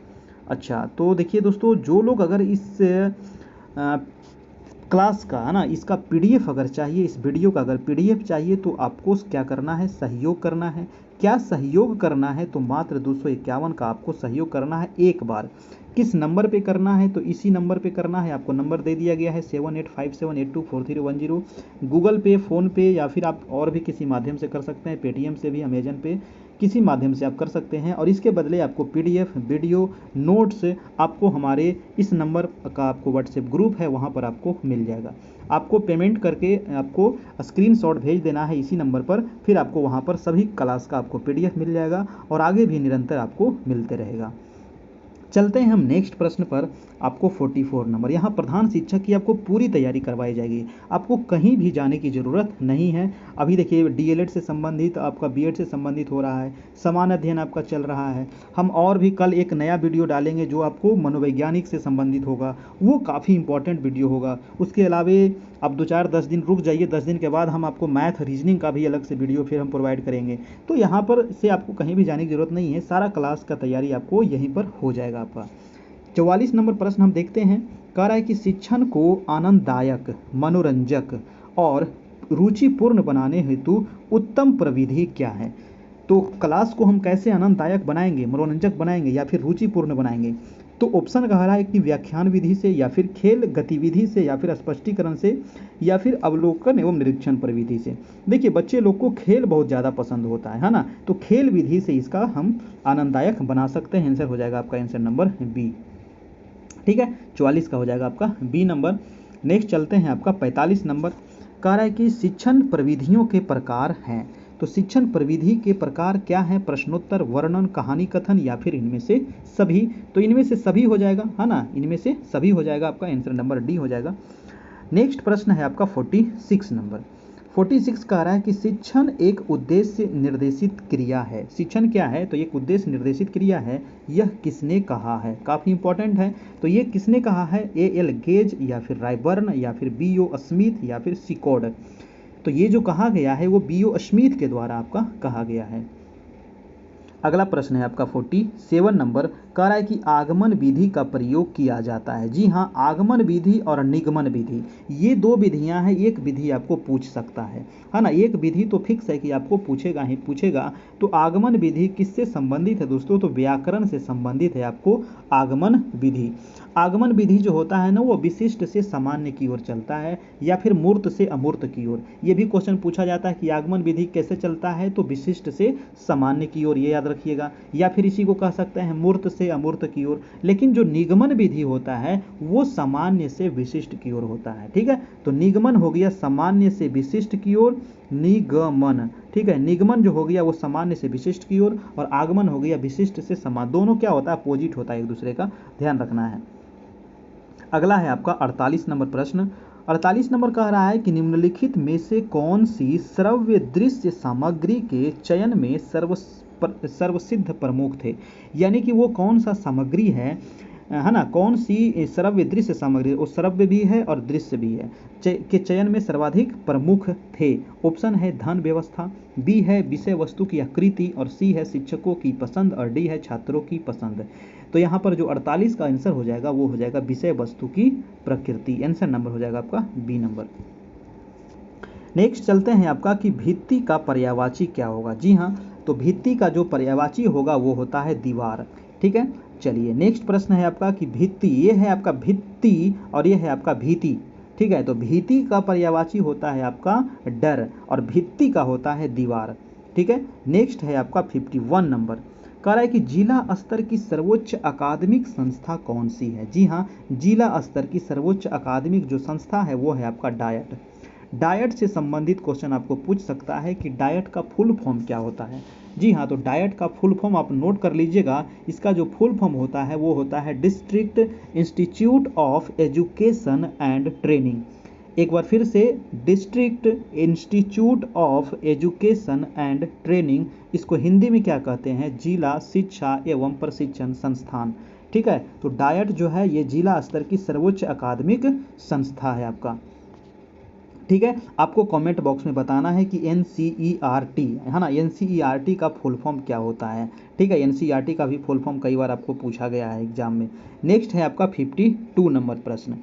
अच्छा, तो देखिए दोस्तों, जो लोग अगर इस क्लास का है ना, इसका पीडीएफ अगर चाहिए, इस वीडियो का अगर पीडीएफ चाहिए तो आपको क्या करना है? सहयोग करना है। क्या सहयोग करना है? तो मात्र 251 का आपको सहयोग करना है एक बार। किस नंबर पे करना है? तो इसी नंबर पे करना है। आपको नंबर दे दिया गया है 7857824310। गूगल पे, फ़ोन पे या फिर आप और भी किसी माध्यम से कर सकते हैं, पेटीएम से भी, अमेजन पे, किसी माध्यम से आप कर सकते हैं, और इसके बदले आपको PDF, वीडियो, नोट्स आपको हमारे इस नंबर का आपको व्हाट्सएप ग्रुप है वहाँ पर आपको मिल जाएगा। आपको पेमेंट करके आपको स्क्रीनशॉट भेज देना है इसी नंबर पर, फिर आपको वहाँ पर सभी क्लास का आपको PDF मिल जाएगा और आगे भी निरंतर आपको मिलते रहेगा। चलते हैं हम नेक्स्ट प्रश्न पर। आपको 44 नंबर, यहाँ प्रधान शिक्षक की आपको पूरी तैयारी करवाई जाएगी, आपको कहीं भी जाने की ज़रूरत नहीं है। अभी देखिए DLED से संबंधित, आपका BEd से संबंधित हो रहा है, समान अध्ययन आपका चल रहा है। हम और भी कल एक नया वीडियो डालेंगे जो आपको मनोवैज्ञानिक से संबंधित होगा, वो काफ़ी इंपॉर्टेंट वीडियो होगा। उसके अलावे अब 2-4-10 दिन रुक जाइए, 10 दिन के बाद हम आपको मैथ रीजनिंग का भी अलग से वीडियो फिर हम प्रोवाइड करेंगे। तो यहाँ पर से आपको कहीं भी जाने की ज़रूरत नहीं है, सारा क्लास का तैयारी आपको यहीं पर हो जाएगा आपका। 44 नंबर प्रश्न हम देखते हैं। कह रहा है कि शिक्षण को आनंददायक, मनोरंजक और रुचिपूर्ण बनाने हेतु उत्तम प्रविधि क्या है। तो क्लास को हम कैसे आनंददायक बनाएंगे, मनोरंजक बनाएंगे या फिर रुचिपूर्ण बनाएंगे। तो ऑप्शन कह रहा है कि व्याख्यान विधि से, या फिर खेल गतिविधि से, या फिर स्पष्टीकरण से, या फिर अवलोकन एवं निरीक्षण प्रविधि से। देखिए बच्चे लोग को खेल बहुत ज़्यादा पसंद होता है ना, तो खेल विधि से इसका हम आनंददायक बना सकते हैं। आंसर हो जाएगा आपका आंसर नंबर बी। ठीक है, 44 का हो जाएगा आपका बी नंबर। नेक्स्ट चलते हैं आपका 45 नंबर। कह रहा है कि शिक्षण प्रविधियों के प्रकार हैं। तो शिक्षण प्रविधि के प्रकार क्या है, प्रश्नोत्तर, वर्णन, कहानी कथन, या फिर इनमें से सभी। तो इनमें से सभी हो जाएगा, है ना, इनमें से सभी हो जाएगा, आपका आंसर नंबर डी हो जाएगा। नेक्स्ट प्रश्न है आपका 46 नंबर। 46 कह रहा है कि शिक्षण एक उद्देश्य निर्देशित क्रिया है। शिक्षण क्या है, तो एक उद्देश्य निर्देशित क्रिया है, यह किसने कहा है। काफ़ी इंपॉर्टेंट है। तो ये किसने कहा है, A.L. गेज, या फिर रायबर्न, या फिर B.O. स्मिथ, या फिर सिकॉर्ड। तो ये जो कहा गया है वो B.O. स्मिथ के द्वारा आपका कहा गया है। अगला प्रश्न है आपका 47 नंबर। कह रहा है कि आगमन विधि का प्रयोग किया जाता है। जी हाँ, आगमन विधि और निगमन विधि, ये दो विधियां हैं। एक विधि आपको पूछ सकता है ना, एक विधि तो फिक्स है कि आपको पूछेगा ही पूछेगा। तो आगमन विधि किससे संबंधित है दोस्तों, तो व्याकरण से संबंधित है आपको आगमन विधि। आगमन विधि जो होता है ना, वो विशिष्ट से सामान्य की ओर चलता है, या फिर मूर्त से अमूर्त की ओर। ये भी क्वेश्चन पूछा जाता है कि आगमन विधि कैसे चलता है, तो विशिष्ट से सामान्य की ओर, ये याद रखिएगा। या फिर इसी को कह सकते हैं मूर्त से अमूर्त की ओर। लेकिन जो निगमन विधि होता है वो सामान्य से विशिष्ट की ओर होता है। ठीक है, तो निगमन हो गया सामान्य से विशिष्ट की ओर, निगमन। ठीक है, निगमन जो हो गया वो सामान्य से विशिष्ट की ओर, और आगमन हो गया विशिष्ट से सामान्य। दोनों क्या होता है, अपोजिट होता है एक दूसरे का, ध्यान रखना है। अगला है आपका 48 नंबर प्रश्न। 48 नंबर कह रहा है कि निम्नलिखित में से कौन सी श्रव्य दृश्य सामग्री के चयन में सर्वसिद्ध प्रमुख थे। यानी कि वो कौन सा सामग्री है ना, कौन सी श्रव्य दृश्य सामग्री, वो श्रव्य भी है और दृश्य भी है, के चयन में सर्वाधिक प्रमुख थे। ऑप्शन है धन व्यवस्था, बी है विषय वस्तु की आकृति, और सी है शिक्षकों की पसंद, और डी है छात्रों की पसंद। तो यहाँ पर जो 48 का आंसर हो जाएगा वो हो जाएगा विषय वस्तु की प्रकृति। आंसर नंबर हो जाएगा आपका बी नंबर। नेक्स्ट चलते हैं आपका कि भित्ति का पर्यायवाची क्या होगा। जी हाँ, तो भित्ति का जो पर्यायवाची होगा वो होता है दीवार। ठीक है, चलिए नेक्स्ट प्रश्न है आपका कि भित्ति, ये है आपका भित्ति और ये है आपका भीति। ठीक है, तो भीति का पर्यायवाची होता है आपका डर, और भित्ति का होता है दीवार। ठीक है, नेक्स्ट है आपका 51 नंबर। कह रहा है कि जिला स्तर की सर्वोच्च अकादमिक संस्था कौन सी है। जी हाँ, जिला स्तर की सर्वोच्च अकादमिक जो संस्था है वो है आपका डायट। डायट से संबंधित क्वेश्चन आपको पूछ सकता है कि डायट का फुल फॉर्म क्या होता है। जी हाँ, तो डायट का फुल फॉर्म आप नोट कर लीजिएगा। इसका जो फुल फॉर्म होता है वो होता है district institute of education and training. एक बार फिर से, district institute of education and training, इसको हिंदी में क्या कहते हैं, जिला शिक्षा एवं प्रशिक्षण संस्थान। ठीक है, तो डायट जो है ये जिला स्तर की सर्वोच्च अकादमिक संस्था है आपका। ठीक है, आपको कमेंट बॉक्स में बताना है कि NCERT है ना, NCERT का फुल फॉर्म क्या होता है। ठीक है, NCERT का भी फुल फॉर्म कई बार आपको पूछा गया है एग्जाम में। नेक्स्ट है आपका 52 नंबर प्रश्न।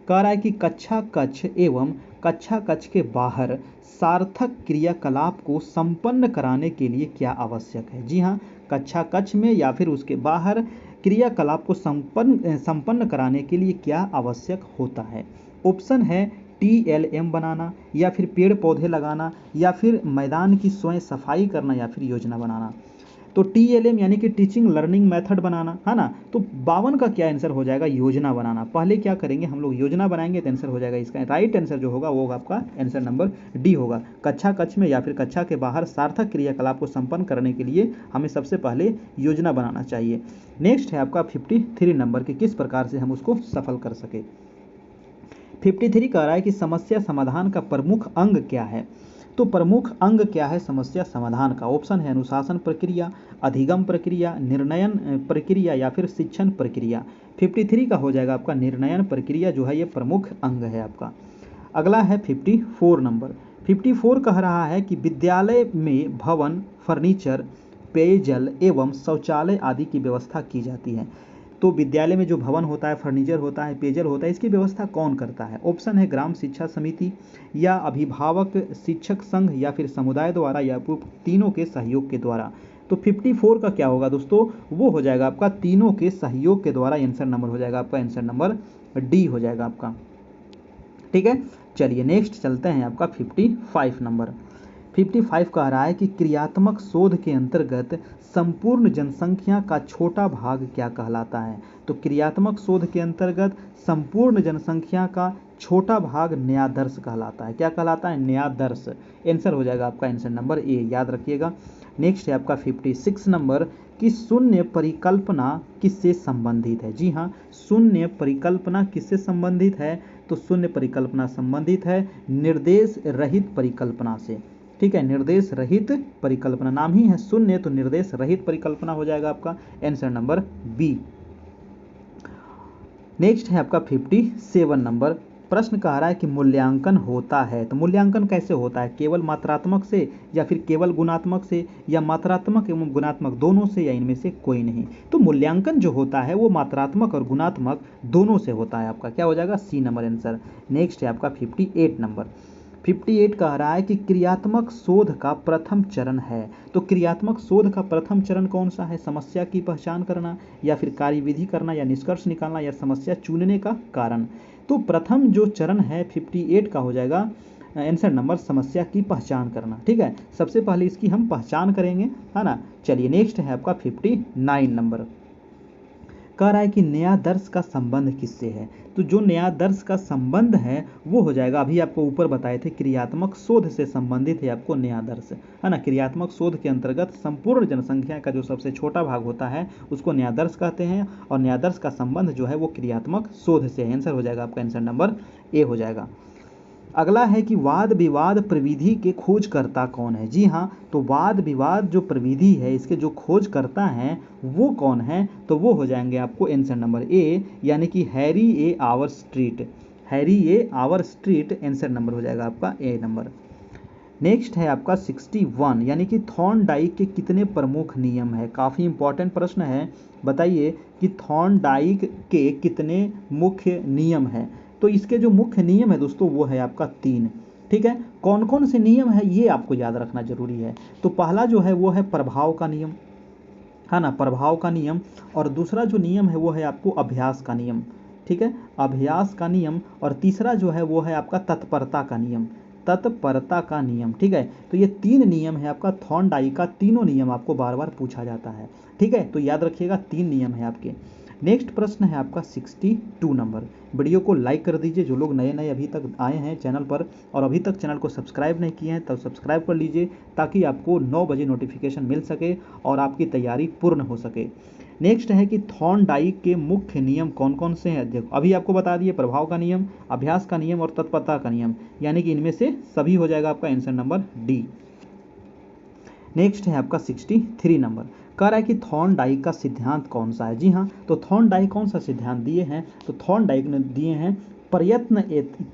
कह रहा है कि कक्षा कक्ष एवं कक्षा कक्ष के बाहर सार्थक क्रियाकलाप को संपन्न कराने के लिए क्या आवश्यक है। जी हाँ, कक्षा कक्ष में या फिर उसके बाहर क्रियाकलाप को संपन्न कराने के लिए क्या आवश्यक होता है। ऑप्शन है TLM बनाना, या फिर पेड़ पौधे लगाना, या फिर मैदान की स्वयं सफाई करना, या फिर योजना बनाना। तो TLM यानी कि टीचिंग लर्निंग मेथड बनाना, है ना। तो 52 का क्या आंसर हो जाएगा, योजना बनाना। पहले क्या करेंगे हम लोग, योजना बनाएंगे तो आंसर हो जाएगा इसका राइट आंसर जो होगा वो आपका आंसर नंबर डी होगा। कक्षा कक्ष में या फिर कक्षा के बाहर सार्थक क्रियाकलाप को संपन्न करने के लिए हमें सबसे पहले योजना बनाना चाहिए। नेक्स्ट है आपका 53 नंबर के किस प्रकार से हम उसको सफल कर सके। 53 कह रहा है कि समस्या समाधान का प्रमुख अंग क्या है। तो प्रमुख अंग क्या है समस्या समाधान का, ऑप्शन है अनुशासन प्रक्रिया, अधिगम प्रक्रिया, निर्णयन प्रक्रिया या फिर शिक्षण प्रक्रिया। 53 का हो जाएगा आपका निर्णयन प्रक्रिया जो है ये प्रमुख अंग है आपका। अगला है 54 नंबर। 54 कह रहा है कि विद्यालय में भवन, फर्नीचर, पेयजल एवं शौचालय आदि की व्यवस्था की जाती है। तो विद्यालय में जो भवन होता है, फर्नीचर होता है, पेयजल होता है, इसकी व्यवस्था कौन करता है। ऑप्शन है ग्राम शिक्षा समिति या अभिभावक शिक्षक संघ या फिर समुदाय द्वारा या तीनों के सहयोग के द्वारा। तो 54 का क्या होगा दोस्तों, वो हो जाएगा आपका तीनों के सहयोग के द्वारा। आंसर नंबर हो जाएगा आपका आंसर नंबर डी हो जाएगा आपका। ठीक है, चलिए नेक्स्ट चलते हैं आपका 55 नंबर। 55 कह रहा है कि क्रियात्मक शोध के अंतर्गत संपूर्ण जनसंख्या का छोटा भाग क्या कहलाता है। तो क्रियात्मक शोध के अंतर्गत संपूर्ण जनसंख्या का छोटा भाग न्यादर्श कहलाता है। क्या कहलाता है, न्यादर्श। आंसर हो जाएगा आपका आंसर नंबर ए, याद रखिएगा। नेक्स्ट है आपका 56 नंबर कि शून्य परिकल्पना किससे संबंधित है। जी हाँ, शून्य परिकल्पना किससे संबंधित है, तो शून्य परिकल्पना संबंधित है निर्देश रहित परिकल्पना से। ठीक है, निर्देश रहित परिकल्पना, नाम ही है शून्य तो निर्देश रहित परिकल्पना हो जाएगा आपका आंसर नंबर बी। नेक्स्ट है आपका 57 नंबर। प्रश्न कह रहा है कि मूल्यांकन होता है, तो मूल्यांकन कैसे होता है, केवल मात्रात्मक से या फिर केवल गुणात्मक से या मात्रात्मक एवं गुणात्मक दोनों से या इनमें से कोई नहीं। तो मूल्यांकन जो होता है वो मात्रात्मक और गुणात्मक दोनों से होता है। आपका क्या हो जाएगा, सी नंबर आंसर। नेक्स्ट है आपका 58 नंबर। 58 कह रहा है कि क्रियात्मक शोध का प्रथम चरण है। तो क्रियात्मक शोध का प्रथम चरण कौन सा है, समस्या की पहचान करना या फिर कार्यविधि करना या निष्कर्ष निकालना या समस्या चुनने का कारण। तो प्रथम जो चरण है 58 का हो जाएगा आंसर नंबर समस्या की पहचान करना। ठीक है, सबसे पहले इसकी हम पहचान करेंगे, है ना। चलिए नेक्स्ट है आपका 59 नंबर। कह रहा है कि नया दर्श का संबंध किससे है। तो जो नया दर्श का संबंध है वो हो जाएगा, अभी आपको ऊपर बताए थे, क्रियात्मक शोध से संबंधित है आपको नया दर्श, है ना। क्रियात्मक शोध के अंतर्गत संपूर्ण जनसंख्या का जो सबसे छोटा भाग होता है उसको नया दर्श कहते हैं और नया दर्श का संबंध जो है वो क्रियात्मक शोध से है। आंसर हो जाएगा आपका आंसर नंबर ए हो जाएगा। अगला है कि वाद विवाद प्रविधि के खोजकर्ता कौन है। जी हाँ, तो वाद विवाद जो प्रविधि है इसके जो खोजकर्ता हैं वो कौन है, तो वो हो जाएंगे आपको आंसर नंबर ए, यानी कि Harry a our street. Harry a our street answer number हो जाएगा आपका ए नंबर। नेक्स्ट है आपका 61, यानी कि थॉर्नडाइक के कितने प्रमुख नियम है। काफ़ी इंपॉर्टेंट प्रश्न है, बताइए कि थॉर्नडाइक के कितने मुख्य नियम है। तो इसके जो मुख्य नियम है दोस्तों वो है आपका 3। ठीक है, कौन कौन से नियम है ये आपको याद रखना जरूरी है। तो पहला जो है वो है प्रभाव का नियम, है ना, प्रभाव का नियम। और दूसरा जो नियम है वो है आपको अभ्यास का नियम। ठीक है, अभ्यास का नियम। और तीसरा जो है वो है आपका तत्परता का नियम, तत्परता का नियम। ठीक है, तो ये 3 नियम है आपका थॉर्नडाइक का, तीनों नियम आपको बार बार पूछा जाता है। ठीक है, तो याद रखिएगा 3 नियम है आपके। नेक्स्ट प्रश्न है आपका 62 नंबर। वीडियो को लाइक कर दीजिए जो लोग नए नए अभी तक आए हैं चैनल पर और अभी तक चैनल को सब्सक्राइब नहीं किए हैं तब सब्सक्राइब कर लीजिए ताकि आपको 9 बजे नोटिफिकेशन मिल सके और आपकी तैयारी पूर्ण हो सके। नेक्स्ट है कि थॉर्नडाइक के मुख्य नियम कौन कौन से हैं। देखो अभी आपको बता दिए, प्रभाव का नियम, अभ्यास का नियम और तत्परता का नियम, यानी कि इनमें से सभी हो जाएगा आपका आंसर नंबर डी। नेक्स्ट है आपका 63 नंबर। कह रहा है कि थॉर्नडाइक का सिद्धांत कौन सा है। जी हाँ, तो थॉर्नडाइक कौन सा सिद्धांत दिए हैं, तो थॉर्नडाइक ने दिए हैं प्रयत्न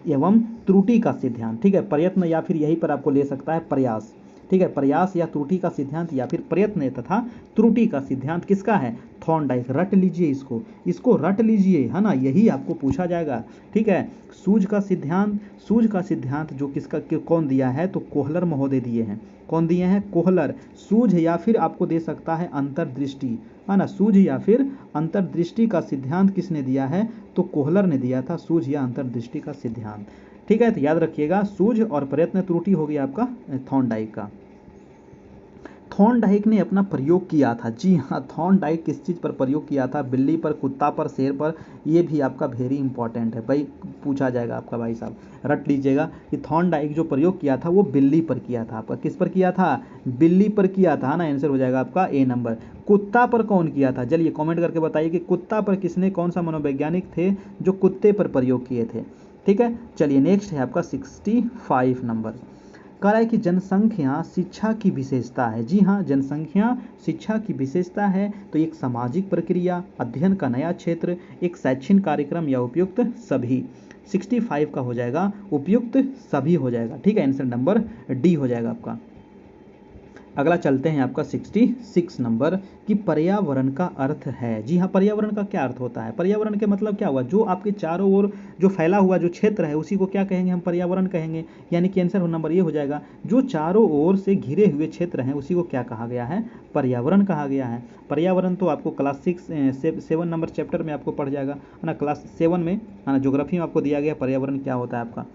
एवं त्रुटि का सिद्धांत। ठीक है, प्रयत्न या फिर यहीं पर आपको ले सकता है प्रयास। ठीक है, प्रयास या त्रुटि का सिद्धांत या फिर प्रयत्न तथा त्रुटि का सिद्धांत किसका है, थॉर्नडाइक। रट लीजिए इसको, इसको रट लीजिए, है ना, यही आपको पूछा जाएगा। ठीक है, सूझ का सिद्धांत, सूझ का सिद्धांत जो किसका कौन दिया है, तो कोहलर महोदय दिए हैं। कौन दिए हैं, कोहलर। सूझ या फिर आपको दे सकता है अंतर्दृष्टि, है ना, सूझ या फिर अंतर्दृष्टि का सिद्धांत किसने दिया है, तो कोहलर ने दिया था सूझ या अंतर्दृष्टि का सिद्धांत। ठीक है, तो याद रखिएगा सूझ और प्रयत्न त्रुटि हो गया आपका थॉर्नडाइक का। थॉर्नडाइक ने अपना प्रयोग किया था। जी हाँ, थॉर्नडाइक किस चीज़ पर प्रयोग किया था? बिल्ली पर, कुत्ता पर, शेर पर। ये भी आपका वेरी इंपॉर्टेंट है भाई, पूछा जाएगा आपका भाई साहब, रट लीजिएगा कि थॉर्नडाइक जो प्रयोग किया था वो बिल्ली पर किया था। आपका किस पर किया था? बिल्ली पर किया था ना, आंसर हो जाएगा आपका ए नंबर। कुत्ता पर कौन किया था? चलिए कमेंट करके बताइए कि कुत्ता पर किसने, कौन सा मनोवैज्ञानिक थे जो कुत्ते पर प्रयोग किए थे। ठीक है, चलिए नेक्स्ट है आपका 65 नंबर। कह रहा है कि जनसंख्या शिक्षा की विशेषता है। जी हाँ, जनसंख्या शिक्षा की विशेषता है। तो एक सामाजिक प्रक्रिया, अध्ययन का नया क्षेत्र, एक शैक्षणिक कार्यक्रम या उपयुक्त सभी। 65 का हो जाएगा उपयुक्त सभी हो जाएगा। ठीक है, आंसर नंबर डी हो जाएगा आपका। अगला चलते हैं आपका 66 नंबर कि पर्यावरण का अर्थ है। जी हाँ, पर्यावरण का क्या अर्थ होता है? पर्यावरण के मतलब क्या हुआ? जो आपके चारों ओर जो फैला हुआ जो क्षेत्र है उसी को क्या कहेंगे? हम पर्यावरण कहेंगे। यानी कि आंसर नंबर ये हो जाएगा, जो चारों ओर से घिरे हुए क्षेत्र हैं उसी को क्या कहा गया है? पर्यावरण कहा गया है। पर्यावरण तो आपको क्लास 7 नंबर चैप्टर में आपको पढ़ जाएगा, है ना, क्लास 7 में, है ना, ज्योग्राफी में आपको दिया गया पर्यावरण क्या होता है आपका।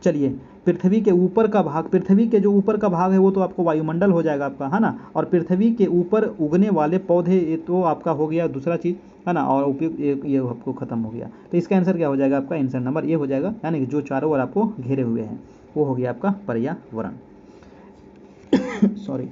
चलिए, पृथ्वी के ऊपर का भाग, पृथ्वी के जो ऊपर का भाग है वो तो आपको वायुमंडल हो जाएगा आपका, है ना, और पृथ्वी के ऊपर उगने वाले पौधे ये तो आपका हो गया दूसरा चीज़, है ना, और उपयुक्त ये आपको खत्म हो गया। तो इसका आंसर क्या हो जाएगा आपका? आंसर नंबर ये हो जाएगा, यानी कि जो चारों ओर आपको घेरे हुए हैं वो हो गया आपका पर्यावरण। सॉरी।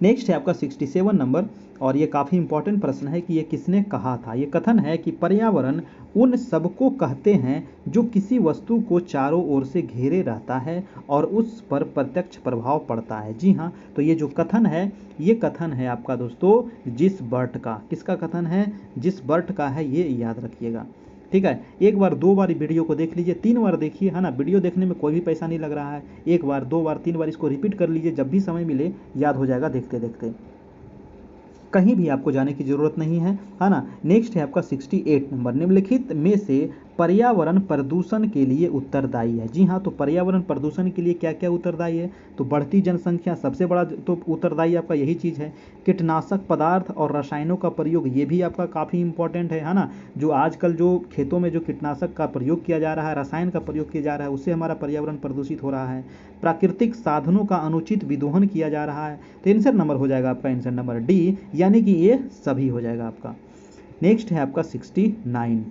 नेक्स्ट है आपका 67 नंबर, और ये काफ़ी इंपॉर्टेंट प्रश्न है कि ये किसने कहा था। ये कथन है कि पर्यावरण उन सबको कहते हैं जो किसी वस्तु को चारों ओर से घेरे रहता है और उस पर प्रत्यक्ष प्रभाव पड़ता है। जी हाँ, तो ये जो कथन है, ये कथन है आपका दोस्तों जिस बर्ट का। किसका कथन है? जिस बर्ट का है, ये याद रखिएगा। ठीक है, एक बार दो बार वीडियो को देख लीजिए, 3 बार देखिए, है ना, वीडियो देखने में कोई भी पैसा नहीं लग रहा है। एक बार, 2 बार, 3 बार इसको रिपीट कर लीजिए, जब भी समय मिले याद हो जाएगा देखते देखते, कहीं भी आपको जाने की जरूरत नहीं है ना। नेक्स्ट है आपका 68 नंबर, निम्नलिखित में से पर्यावरण प्रदूषण के लिए उत्तरदायी है। जी हाँ, तो पर्यावरण प्रदूषण के लिए क्या क्या उत्तरदायी है? तो बढ़ती जनसंख्या सबसे बड़ा तो उत्तरदायी आपका यही चीज़ है। कीटनाशक पदार्थ और रसायनों का प्रयोग, ये भी आपका काफ़ी इंपॉर्टेंट है ना। जो आजकल जो खेतों में जो कीटनाशक का प्रयोग किया जा रहा है, रसायन का प्रयोग किया जा रहा है, उससे हमारा पर्यावरण प्रदूषित हो रहा है। प्राकृतिक साधनों का अनुचित विदोहन किया जा रहा है। तो आंसर नंबर हो जाएगा आपका आंसर नंबर डी, यानी कि ये सभी हो जाएगा आपका। नेक्स्ट है आपका 69,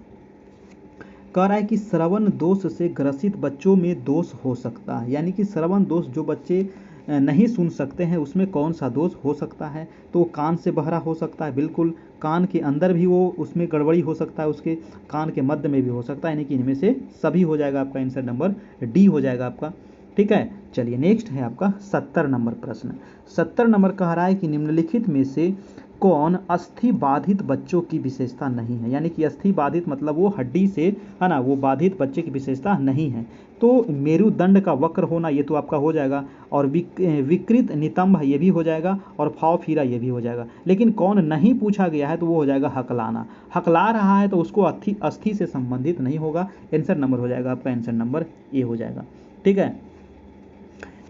कह रहा है कि श्रवण दोष से ग्रसित बच्चों में दोष हो सकता है। यानी कि श्रवण दोष, जो बच्चे नहीं सुन सकते हैं उसमें कौन सा दोष हो सकता है? तो कान से बहरा हो सकता है, बिल्कुल, कान के अंदर भी वो उसमें गड़बड़ी हो सकता है, उसके कान के मध्य में भी हो सकता है, यानी कि इनमें से सभी हो जाएगा आपका आंसर नंबर डी हो जाएगा आपका। ठीक है, चलिए नेक्स्ट है आपका 70 नंबर प्रश्न। 70 नंबर कह रहा है कि निम्नलिखित में से कौन अस्थि बाधित बच्चों की विशेषता नहीं है? यानी कि अस्थि बाधित मतलब वो हड्डी से, है ना, वो बाधित बच्चे की विशेषता नहीं है। तो मेरुदंड का वक्र होना ये तो आपका हो जाएगा, और विकृत नितंब ये भी हो जाएगा, और फावफिरा ये भी हो जाएगा। लेकिन कौन नहीं पूछा गया है तो वो हो जाएगा हकलाना। हकला रहा है तो उसको अस्थि से संबंधित नहीं होगा। आंसर नंबर हो जाएगा आपका आंसर नंबर ए हो जाएगा। ठीक है,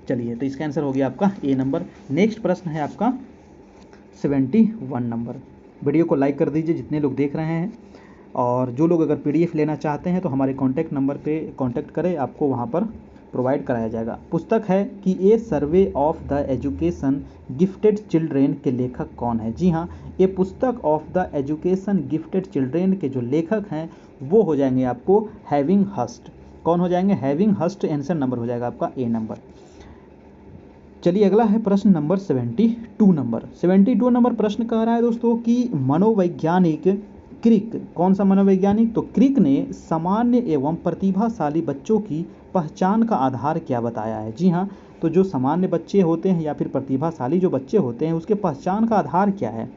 चलिए, तो इसका आंसर हो गया आपका ए नंबर। नेक्स्ट प्रश्न है आपका 71 नंबर। वीडियो को लाइक कर दीजिए जितने लोग देख रहे हैं, और जो लोग अगर पीडीएफ लेना चाहते हैं तो हमारे कॉन्टैक्ट नंबर पे कॉन्टैक्ट करें, आपको वहाँ पर प्रोवाइड कराया जाएगा। पुस्तक है कि a survey of the education gifted children के लेखक कौन है? जी हाँ, ये पुस्तक of the education gifted children के जो लेखक हैं वो हो जाएंगे आपको हैविंग हस्ट। कौन हो जाएंगे? हैविंग हस्ट। आंसर नंबर हो जाएगा आपका ए नंबर। चलिए अगला है प्रश्न नंबर 72 नंबर। 72 नंबर प्रश्न कह रहा है दोस्तों कि मनोवैज्ञानिक क्रिक, कौन सा मनोवैज्ञानिक? तो क्रिक ने सामान्य एवं प्रतिभाशाली बच्चों की पहचान का आधार क्या बताया है? जी हाँ, तो जो सामान्य बच्चे होते हैं या फिर प्रतिभाशाली जो बच्चे होते हैं उसके पहचान का आधार क्या है?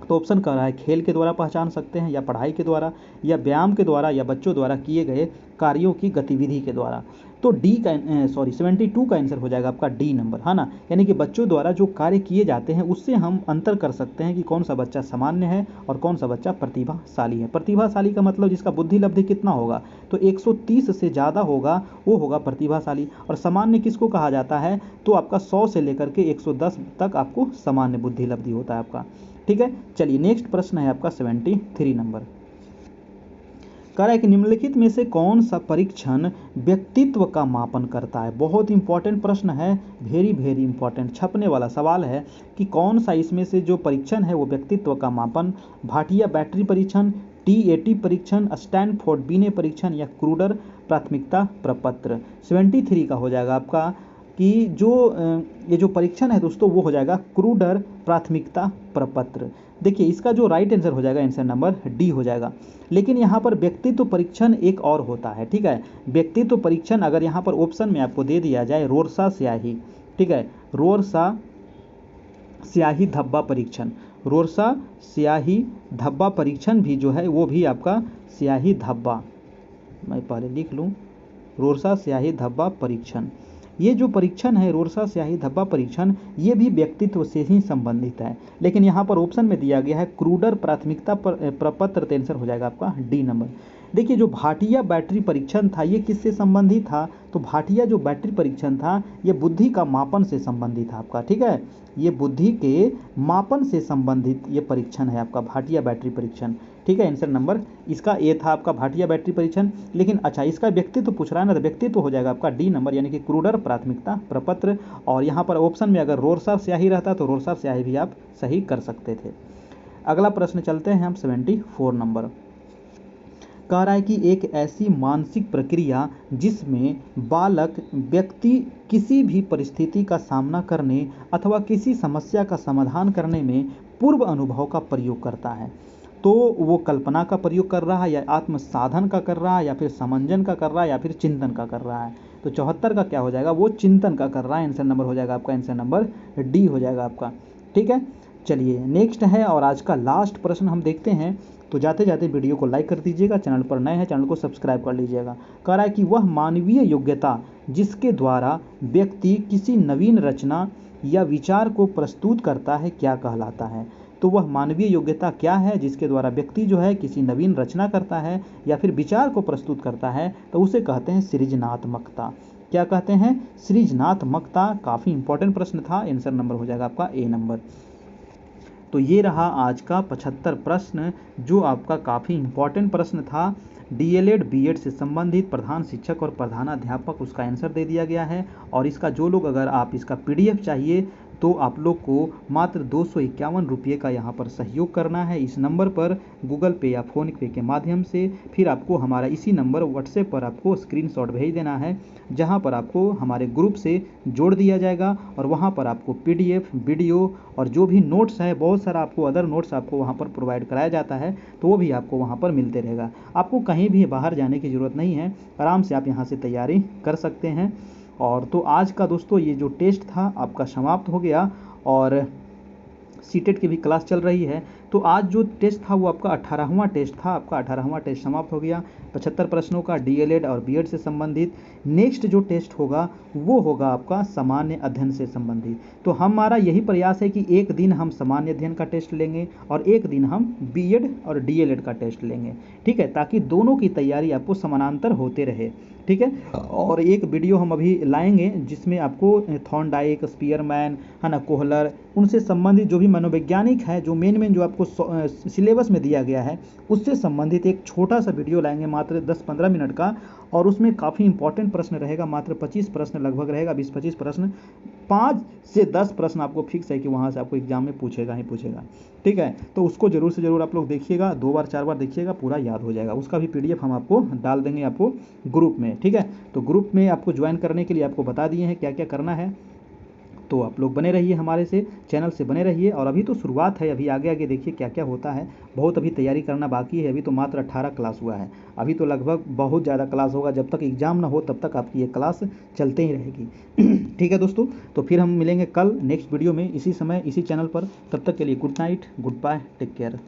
तो ऑप्शन कह रहा है खेल के द्वारा पहचान सकते हैं, या पढ़ाई के द्वारा, या व्यायाम के द्वारा, या बच्चों द्वारा किए गए कार्यों की गतिविधि के द्वारा। तो 72 का आंसर हो जाएगा आपका डी नंबर, है ना। यानी कि बच्चों द्वारा जो कार्य किए जाते हैं उससे हम अंतर कर सकते हैं कि कौन सा बच्चा सामान्य है और कौन सा बच्चा प्रतिभाशाली है। प्रतिभाशाली का मतलब जिसका बुद्धि लब्धि कितना होगा? तो 130 से ज़्यादा होगा वो होगा प्रतिभाशाली। और सामान्य किसको कहा जाता है? तो आपका 100 से लेकर के 110 तक आपको सामान्य बुद्धि लब्धि होता है आपका। ठीक है, चलिए नेक्स्ट प्रश्न है आपका 73 नंबर। कह रहा है कि निम्नलिखित में से कौन सा परीक्षण व्यक्तित्व का मापन करता है। बहुत इंपॉर्टेंट प्रश्न है, वेरी वेरी इंपॉर्टेंट, छपने वाला सवाल है कि कौन सा इसमें से जो परीक्षण है वो व्यक्तित्व का मापन, भाटिया बैटरी परीक्षण, TAT परीक्षण, स्टैनफोर्ड बिने परीक्षण या क्रूडर प्राथमिकता प्रपत्र। 73 का हो जाएगा आपका कि जो ये जो परीक्षण है दोस्तों वो हो जाएगा क्रूडर प्राथमिकता प्रपत्र। देखिए इसका जो राइट आंसर हो जाएगा, आंसर नंबर डी हो जाएगा। लेकिन यहाँ पर व्यक्तित्व परीक्षण एक और होता है, ठीक है। व्यक्तित्व परीक्षण अगर यहाँ पर ऑप्शन में आपको दे दिया जाए रोरसा स्याही, ठीक है, रोरसा स्याही धब्बा परीक्षण, रोरसा स्याही धब्बा परीक्षण भी जो है वो भी आपका स्याही धब्बा, मैं पहले लिख लूँ, रोरसा स्याही धब्बा परीक्षण, ये जो परीक्षण है रोरसा स्याही धब्बा परीक्षण ये भी व्यक्तित्व से ही संबंधित है। लेकिन यहाँ पर ऑप्शन में दिया गया है क्रूडर प्राथमिकता प्रपत्र, तो आंसर हो जाएगा आपका डी नंबर। देखिए जो भाटिया बैटरी परीक्षण था ये किससे संबंधित था, तो भाटिया जो बैटरी परीक्षण था ये बुद्धि का मापन से संबंधित था आपका, ठीक है, ये बुद्धि के मापन से संबंधित ये परीक्षण है आपका भाटिया बैटरी परीक्षण, ठीक है। आंसर नंबर इसका ए था आपका भाटिया बैटरी परीक्षण। लेकिन अच्छा इसका व्यक्तित्व पूछ रहा है ना, तो व्यक्तित्व हो जाएगा आपका डी नंबर यानी कि क्रूडर प्राथमिकता प्रपत्र। और यहाँ पर ऑप्शन में अगर रोरसा स्याही रहता तो रोरसा स्याही भी आप सही कर सकते थे। अगला प्रश्न चलते हैं हम 74 नंबर। कह रहा है कि एक ऐसी मानसिक प्रक्रिया जिसमें बालक व्यक्ति किसी भी परिस्थिति का सामना करने अथवा किसी समस्या का समाधान करने में पूर्व अनुभव का प्रयोग करता है, तो वो कल्पना का प्रयोग कर रहा है या आत्म साधन का कर रहा है या फिर समंजन का कर रहा है या फिर चिंतन का कर रहा है। तो 74 का क्या हो जाएगा, वो चिंतन का कर रहा है, आंसर नंबर हो जाएगा आपका, आंसर नंबर डी हो जाएगा आपका, ठीक है। चलिए नेक्स्ट है और आज का लास्ट प्रश्न हम देखते हैं। तो जाते जाते वीडियो को लाइक कर दीजिएगा, चैनल पर नए हैं चैनल को सब्सक्राइब कर लीजिएगा। कह रहा है कि वह मानवीय योग्यता जिसके द्वारा व्यक्ति किसी नवीन रचना या विचार को प्रस्तुत करता है क्या कहलाता है। तो वह मानवीय योग्यता क्या है जिसके द्वारा व्यक्ति जो है किसी नवीन रचना करता है या फिर विचार को प्रस्तुत करता है, तो उसे कहते हैं सृजनात्मकता। क्या कहते हैं, सृजनात्मकता। काफ़ी इंपॉर्टेंट प्रश्न था, आंसर नंबर हो जाएगा आपका ए नंबर। तो ये रहा आज का 75 प्रश्न जो आपका काफ़ी इंपॉर्टेंट प्रश्न था। DLED BEd से संबंधित प्रधान शिक्षक और प्रधानाध्यापक उसका आंसर दे दिया गया है। और इसका जो लोग अगर आप इसका PDF चाहिए तो आप लोग को मात्र 251 रुपये का यहाँ पर सहयोग करना है इस नंबर पर गूगल पे या फ़ोन पे के माध्यम से। फिर आपको हमारा इसी नंबर व्हाट्सएप पर आपको स्क्रीनशॉट भेज देना है, जहाँ पर आपको हमारे ग्रुप से जोड़ दिया जाएगा और वहाँ पर आपको PDF वीडियो और जो भी नोट्स है, बहुत सारा आपको अदर नोट्स आपको वहाँ पर प्रोवाइड कराया जाता है, तो वो भी आपको वहाँ पर मिलते रहेगा। आपको कहीं भी बाहर जाने की ज़रूरत नहीं है, आराम से आप यहाँ से तैयारी कर सकते हैं। और तो आज का दोस्तों ये जो टेस्ट था आपका समाप्त हो गया और सीटेट की भी क्लास चल रही है। तो आज जो टेस्ट था वो आपका 18वां टेस्ट था, आपका 18वां टेस्ट समाप्त हो गया 75 प्रश्नों का DLED और BEd से संबंधित। नेक्स्ट जो टेस्ट होगा वो होगा आपका सामान्य अध्ययन से संबंधित। तो हमारा यही प्रयास है कि एक दिन हम सामान्य अध्ययन का टेस्ट लेंगे और एक दिन हम BEd और DLED का टेस्ट लेंगे, ठीक है, ताकि दोनों की तैयारी आपको समानांतर होते रहे, ठीक है। और एक वीडियो हम अभी लाएंगे जिसमें आपको थॉर्नडाइक, स्पीयरमैन है ना, कोहलर, उनसे संबंधित जो भी मनोवैज्ञानिक है, जो मेन जो आपको सिलेबस में दिया गया है उससे संबंधित एक छोटा सा वीडियो लाएंगे मात्र 10-15 मिनट का। और उसमें काफ़ी इंपॉर्टेंट प्रश्न रहेगा, मात्र 25 प्रश्न लगभग रहेगा, 20-25 प्रश्न, 5 से 10 प्रश्न आपको फिक्स है कि वहाँ से आपको एग्जाम में पूछेगा ही पूछेगा, ठीक है। तो उसको ज़रूर से ज़रूर आप लोग देखिएगा, 2 बार 4 बार देखिएगा, पूरा याद हो जाएगा। उसका भी PDF हम आपको डाल देंगे आपको ग्रुप में, ठीक है। तो ग्रुप में आपको ज्वाइन करने के लिए आपको बता दिए हैं क्या क्या करना है। तो आप लोग बने रहिए हमारे से, चैनल से बने रहिए। और अभी तो शुरुआत है, अभी आगे आगे देखिए क्या क्या होता है, बहुत अभी तैयारी करना बाकी है। अभी तो मात्र 18 क्लास हुआ है, अभी तो लगभग बहुत ज़्यादा क्लास होगा। जब तक एग्ज़ाम ना हो तब तक आपकी ये क्लास चलते ही रहेगी ठीक है दोस्तों। तो फिर हम मिलेंगे कल नेक्स्ट वीडियो में इसी समय इसी चैनल पर। तब तक के लिए good night, goodbye, take care.